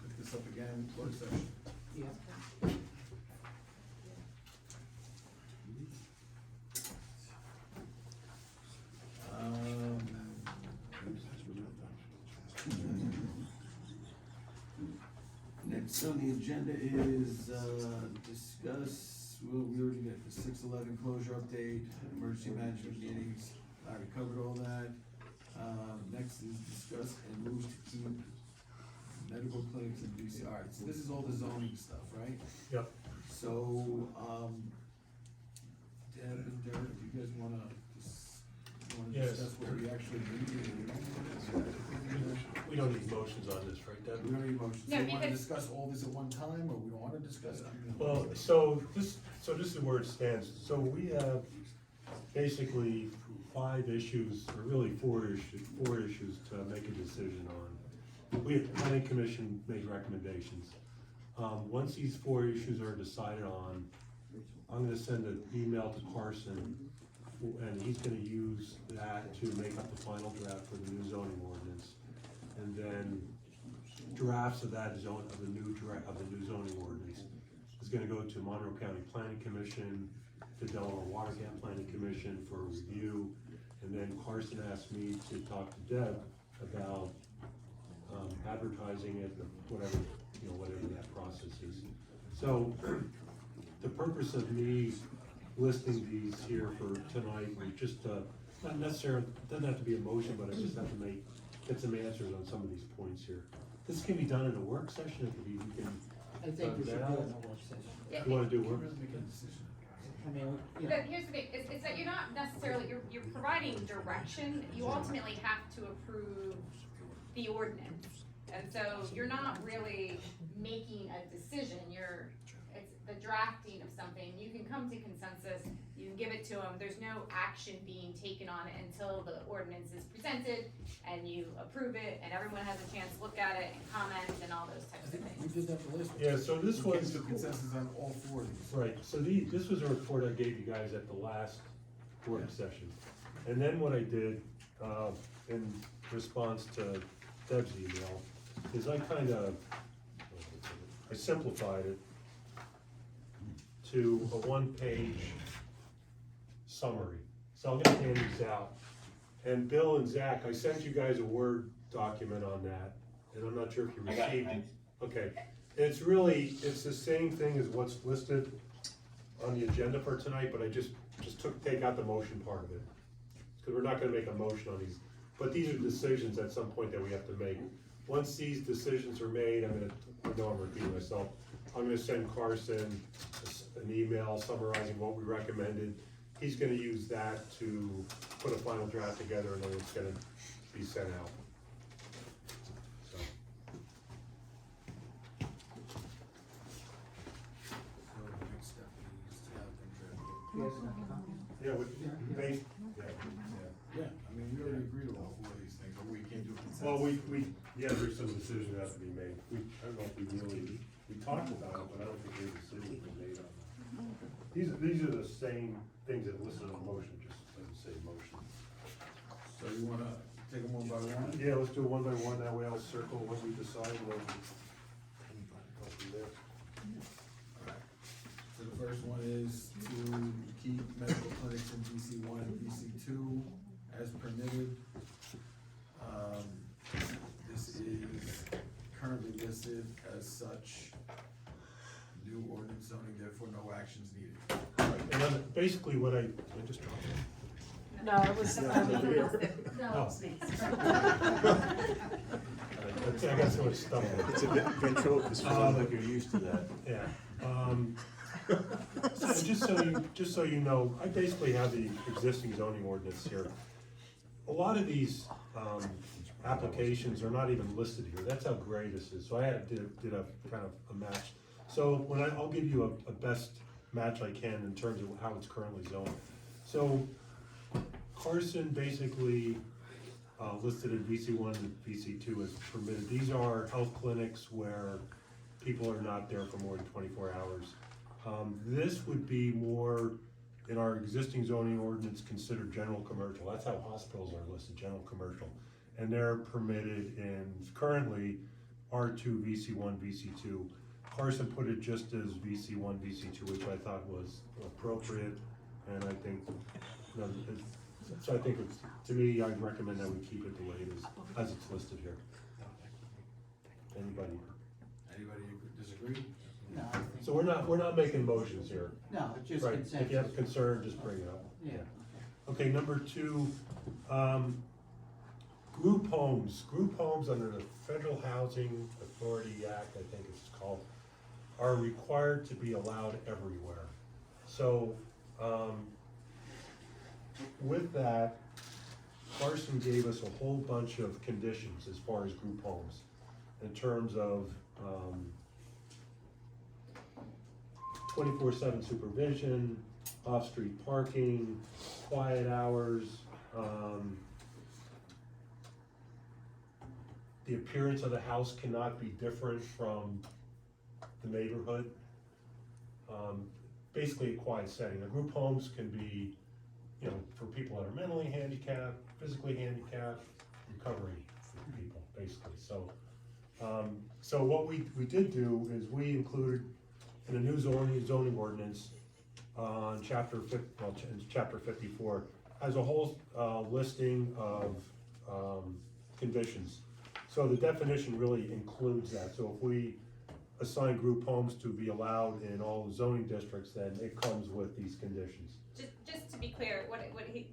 pick this up again, work session. Yeah. So the agenda is, discuss, well, we already got the 6/11 closure update, emergency management meetings, I already covered all that. Next is discuss and move to keep medical clinics in DC, alright, so this is all the zoning stuff, right? Yep. So, Deb and Derek, do you guys wanna Yes. discuss what we actually need? We don't need motions on this, right, Deb? We don't need motions, No, so we wanna because- discuss all this at one time, or we don't wanna discuss it? Well, so this is where it stands. So we have basically 5 issues, or really 4 issues to make a decision on. We have planning commission made recommendations. Once these 4 issues are decided on, I'm gonna send an email to Carson, and he's gonna use that to make up the final draft for the new zoning ordinance. And then drafts of that of the new zoning ordinance is gonna go to Monroe County Planning Commission, to Delaware Water Gap Planning Commission for review. And then Carson asked me to talk to Deb about advertising it, whatever that process is. So the purpose of me listing these here for tonight was just not necessarily, doesn't have to be a motion, but I just have to get some answers on some of these points here. This can be done in a work session, it can be, we can. I think we should do it in a work session. You wanna do work? I mean, you know, But here's the thing, it's that you're not necessarily, you're providing direction, you ultimately have to approve the ordinance. And so you're not really making a decision, it's the drafting of something, you can come to consensus, you can give it to them, there's no action being taken on it until the ordinance is presented, and you approve it, and everyone has a chance to look at it and comment and all those types of We things. did that the last one. Yeah, so this We came was. to consensus on all 4 of these. Right, so this was a report I gave you guys at the last work session. And then what I did, in response to Deb's email, is I simplified it to a 1-page summary. So I'm gonna hand these out. And Bill and Zach, I sent you guys a Word document on that, and I'm not sure if you I got it, received it. thanks. Okay, it's the same thing as what's listed on the agenda for tonight, but I just take out the motion part of it. Cause we're not gonna make a motion on these, but these are decisions at some point that we have to make. Once these decisions are made, I know I'm repeating myself, I'm gonna send Carson an email summarizing what we recommended. He's gonna use that to put a final draft together, and then it's gonna be sent out. So. So the next step is to have them draft it. yes, no comment. Yeah, Yeah, I mean, we already agreed on all 4 of these things, but we came to a consensus. well, there's some decisions that have to be made. I don't know if we talked about it, but I don't think any decision was made on that. These are the same things that listed on the motion, just doesn't say motion. So you wanna take them one by one? Yeah, let's do it one by one, that way I'll circle what we decide, and then go from there. Alright. So the first one is to keep medical clinics in DC1 and DC2 as permitted. This is currently listed as such. New ordinance zoning, therefore no actions needed. And then basically what I just dropped it. No, it was, No, it's me. I got so much stuff in it. It's a bit ventriloquist, like you're used to that. Yeah, so just so you know, I basically have the existing zoning ordinance here. A lot of these, applications are not even listed here, that's how gray this is, so I did a kind of a match. So I'll give you a best match I can in terms of how it's currently zoned. So Carson basically, listed in VC1 and VC2 as permitted. These are health clinics where people are not there for more than 24 hours. This would be more, in our existing zoning ordinance, considered general commercial. That's how hospitals are listed, general commercial. And they're permitted in currently R2, VC1, VC2. Carson put it just as VC1, VC2, which I thought was appropriate, and I think, so I think it's, to me, I'd recommend that we keep it the way it is, as it's listed here. Anybody? Anybody disagree? disagree? No, I think. So we're not making motions here. No, it's just Right, if you have a consensus. concern, just bring it up. Yeah. Okay, number two, group homes under the Federal Housing Authority Act, I think it's called, are required to be allowed everywhere. So, with that, Carson gave us a whole bunch of conditions as far as group homes, in terms of, 24/7 supervision, off-street parking, quiet hours, the appearance of the house cannot be different from the neighborhood. Basically a quiet setting. The group homes can be, you know, for people that are mentally handicapped, physically handicapped, recovering people, basically. So, so what we did do is we included in a new zoning ordinance, chapter 54, has a whole listing of conditions. So the definition really includes that. So if we assign group homes to be allowed in all zoning districts, then it comes with these conditions. Just to be clear,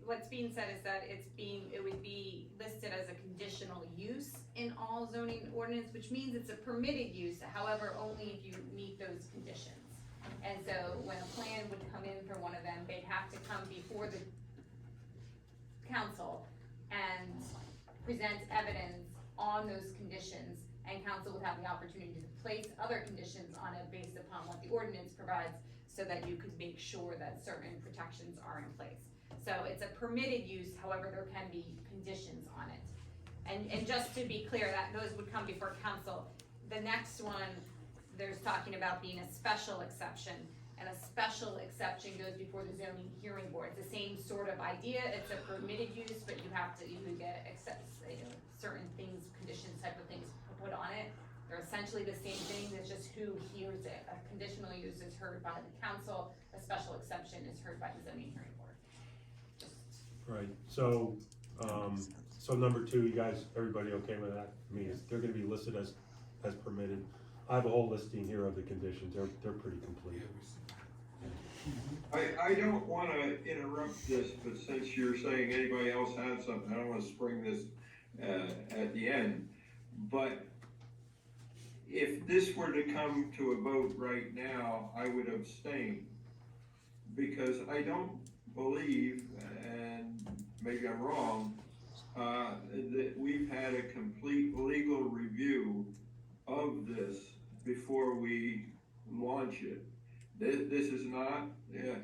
what's being said is that it would be listed as a conditional use in all zoning ordinance, which means it's a permitted use, however, only if you meet those conditions. And so when a plan would come in for one of them, they'd have to come before the council and present evidence on those conditions, and council would have the opportunity to place other conditions on it based upon what the ordinance provides, so that you could make sure that certain protections are in place. So it's a permitted use, however, there can be conditions on it. And just to be clear, that those would come before council. The next one, there's talking about being a special exception, and a special exception goes before the zoning hearing board. It's the same sort of idea, it's a permitted use, but you would get certain things, conditions type of things put on it. They're essentially the same thing, it's just who hears it. A conditional use is heard by the council, a special exception is heard by the zoning hearing board. Right, so, so number two, you guys, everybody okay with that? I mean, they're gonna be listed as permitted. I have a whole listing here of the conditions, they're pretty complete. I don't wanna interrupt this, but since you're saying anybody else has something, I don't wanna spring this, at the end. But if this were to come to a vote right now, I would abstain. Because I don't believe, and maybe I'm wrong, that we've had a complete legal review of this before we launch it. This is not,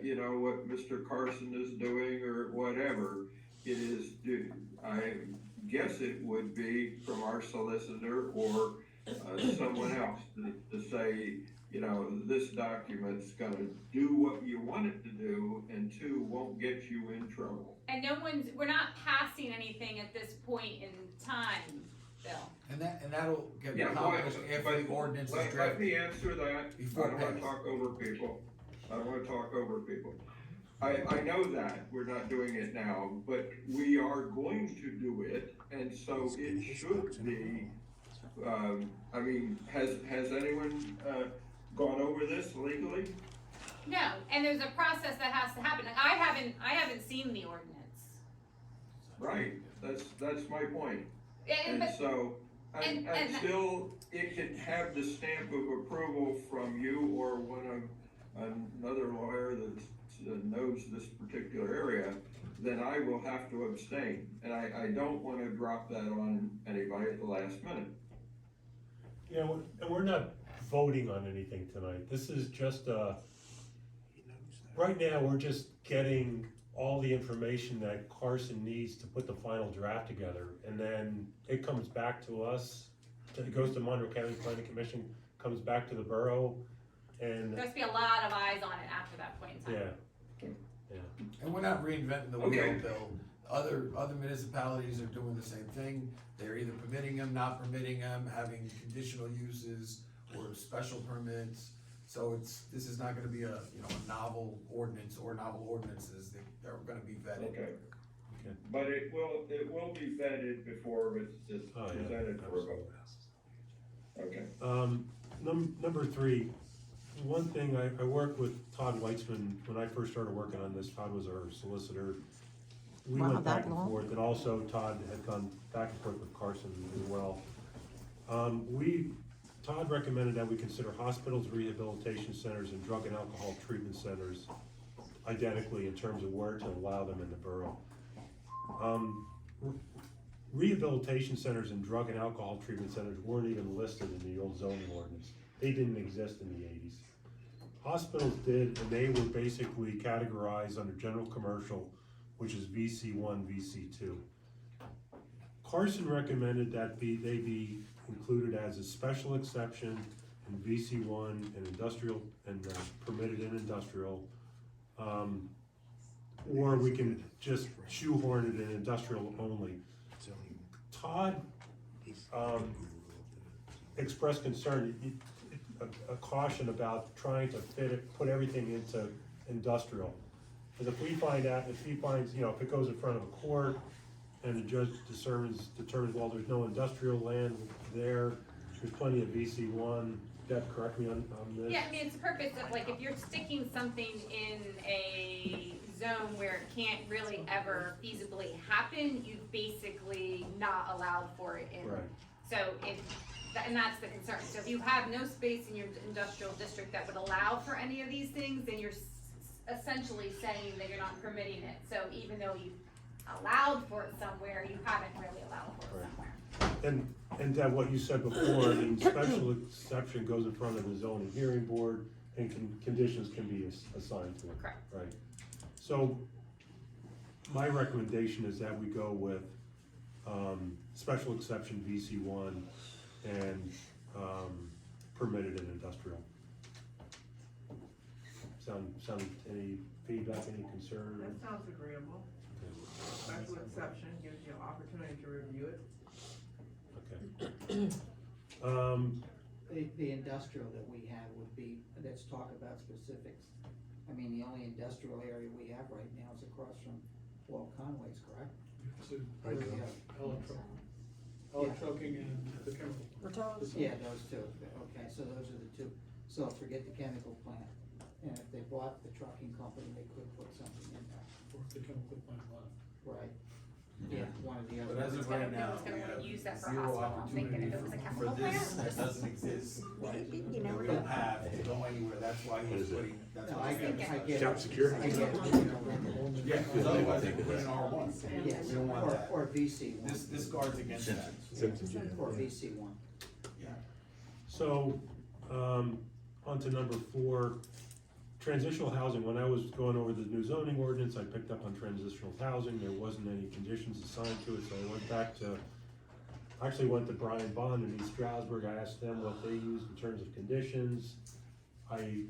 you know, what Mr. Carson is doing or whatever. It is, I guess it would be from our solicitor or someone else to say, you know, this document's gonna do what you want it to do, and two, won't get you in trouble. And we're not passing anything at this point in time, Bill. And that'll get Yeah, accomplished if the but ordinance is let drafted. me answer that. Before I don't wanna passed. talk over people. I don't wanna talk over people. I know that, we're not doing it now, but we are going to do it, and so it should be, I mean, has anyone, gone over this legally? No, and there's a process that has to happen. Like, I haven't seen the ordinance. Right, that's my point. And, And but, so, and- until it can have the stamp of approval from you or another lawyer that knows this particular area, then I will have to abstain. And I don't wanna drop that on anybody at the last minute. Yeah, and we're not voting on anything tonight. This is just, right now, we're just getting all the information that Carson needs to put the final draft together. And then it comes back to us, it goes to Monroe County Planning Commission, comes back to the borough, and, there's be a lot of eyes on it after that point in time. yeah. And we're not reinventing the Okay. wheel, Bill. Other municipalities are doing the same thing. They're either permitting them, not permitting them, having conditional uses or special permits. So this is not gonna be a novel ordinance or novel ordinances. They're gonna be vetted. Okay. But it will be vetted before it's Oh, yeah, presented for a vote. absolutely. Okay. Number three, one thing, I worked with Todd Weitzman when I first started working on this. Todd was our solicitor. We Wow, went back that and long? forth, and also Todd had gone back and forth with Carson as well. Todd recommended that we consider hospitals, rehabilitation centers, and drug and alcohol treatment centers identically in terms of where to allow them in the borough. Rehabilitation centers and drug and alcohol treatment centers weren't even listed in the old zoning ordinance. They didn't exist in the 80s. Hospitals did, and they were basically categorized under general commercial, which is VC1, VC2. Carson recommended that they be included as a special exception in VC1 and industrial, and permitted in industrial. Or we can just shoehorn it in industrial only. Todd expressed concern, a caution about trying to put everything into industrial. Because if he finds, if it goes in front of a court and the judge determines, well, there's no industrial land there's plenty of VC1. Deb, correct me on this? Yeah, I mean, it's the purpose of, like, if you're sticking something in a zone where it can't really ever feasibly happen, you've basically not allowed for it in. Right. So and that's the concern. So if you have no space in your industrial district that would allow for any of these things, then you're essentially saying that you're not permitting it. So even though you allowed for it somewhere, you haven't really allowed for it somewhere. And Deb, what you said before, the special exception goes in front of the zoning hearing board, and conditions can be assigned to it. Correct. Right. So, my recommendation is that we go with, special exception VC1 and, permitted in industrial. Any feedback, any concern? That sounds agreeable. Special exception gives you an opportunity to review it. Okay. The industrial that we have would be, let's talk about specifics. I mean, the only industrial area we have right now is across from Walt Conway's, correct? So, Where do we have? trucking and the chemical. Yeah, those two, okay, so those are the two. So forget the chemical plant, and if they bought the trucking company, they could put something in there, Or the chemical plant left. right? Yeah, one of the But other. as of right now, Who's gonna we wanna have use that for zero hospital? I'm thinking if opportunity it was a for chemical this, plant. that doesn't exist. You know, We don't have to go anywhere, that's why he's putting, that's No, why. I get it. Job security. I get it. Yeah, because otherwise they put in R1. Yes, We don't want that. or VC one. This guards against that. Or VC one. Yeah. So, on to number 4, transitional housing. When I was going over the new zoning ordinance, I picked up on transitional housing. There wasn't any conditions assigned to it, so I went to Brian Bond in East Stroudsburg. I asked them what they used in terms of conditions. I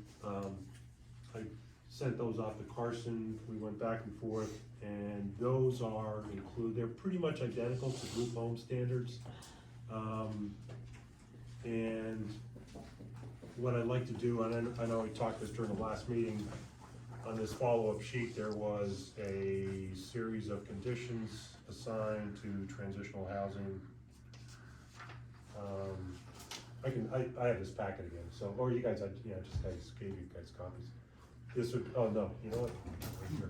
sent those off to Carson. We went back and forth, and those they're pretty much identical to group home standards. And what I'd like to do, and I know we talked this during the last meeting, on this follow-up sheet, there was a series of conditions assigned to transitional housing. I have this packet again, so, or you guys, just gave you guys copies. This would, oh no, you know what? Right here.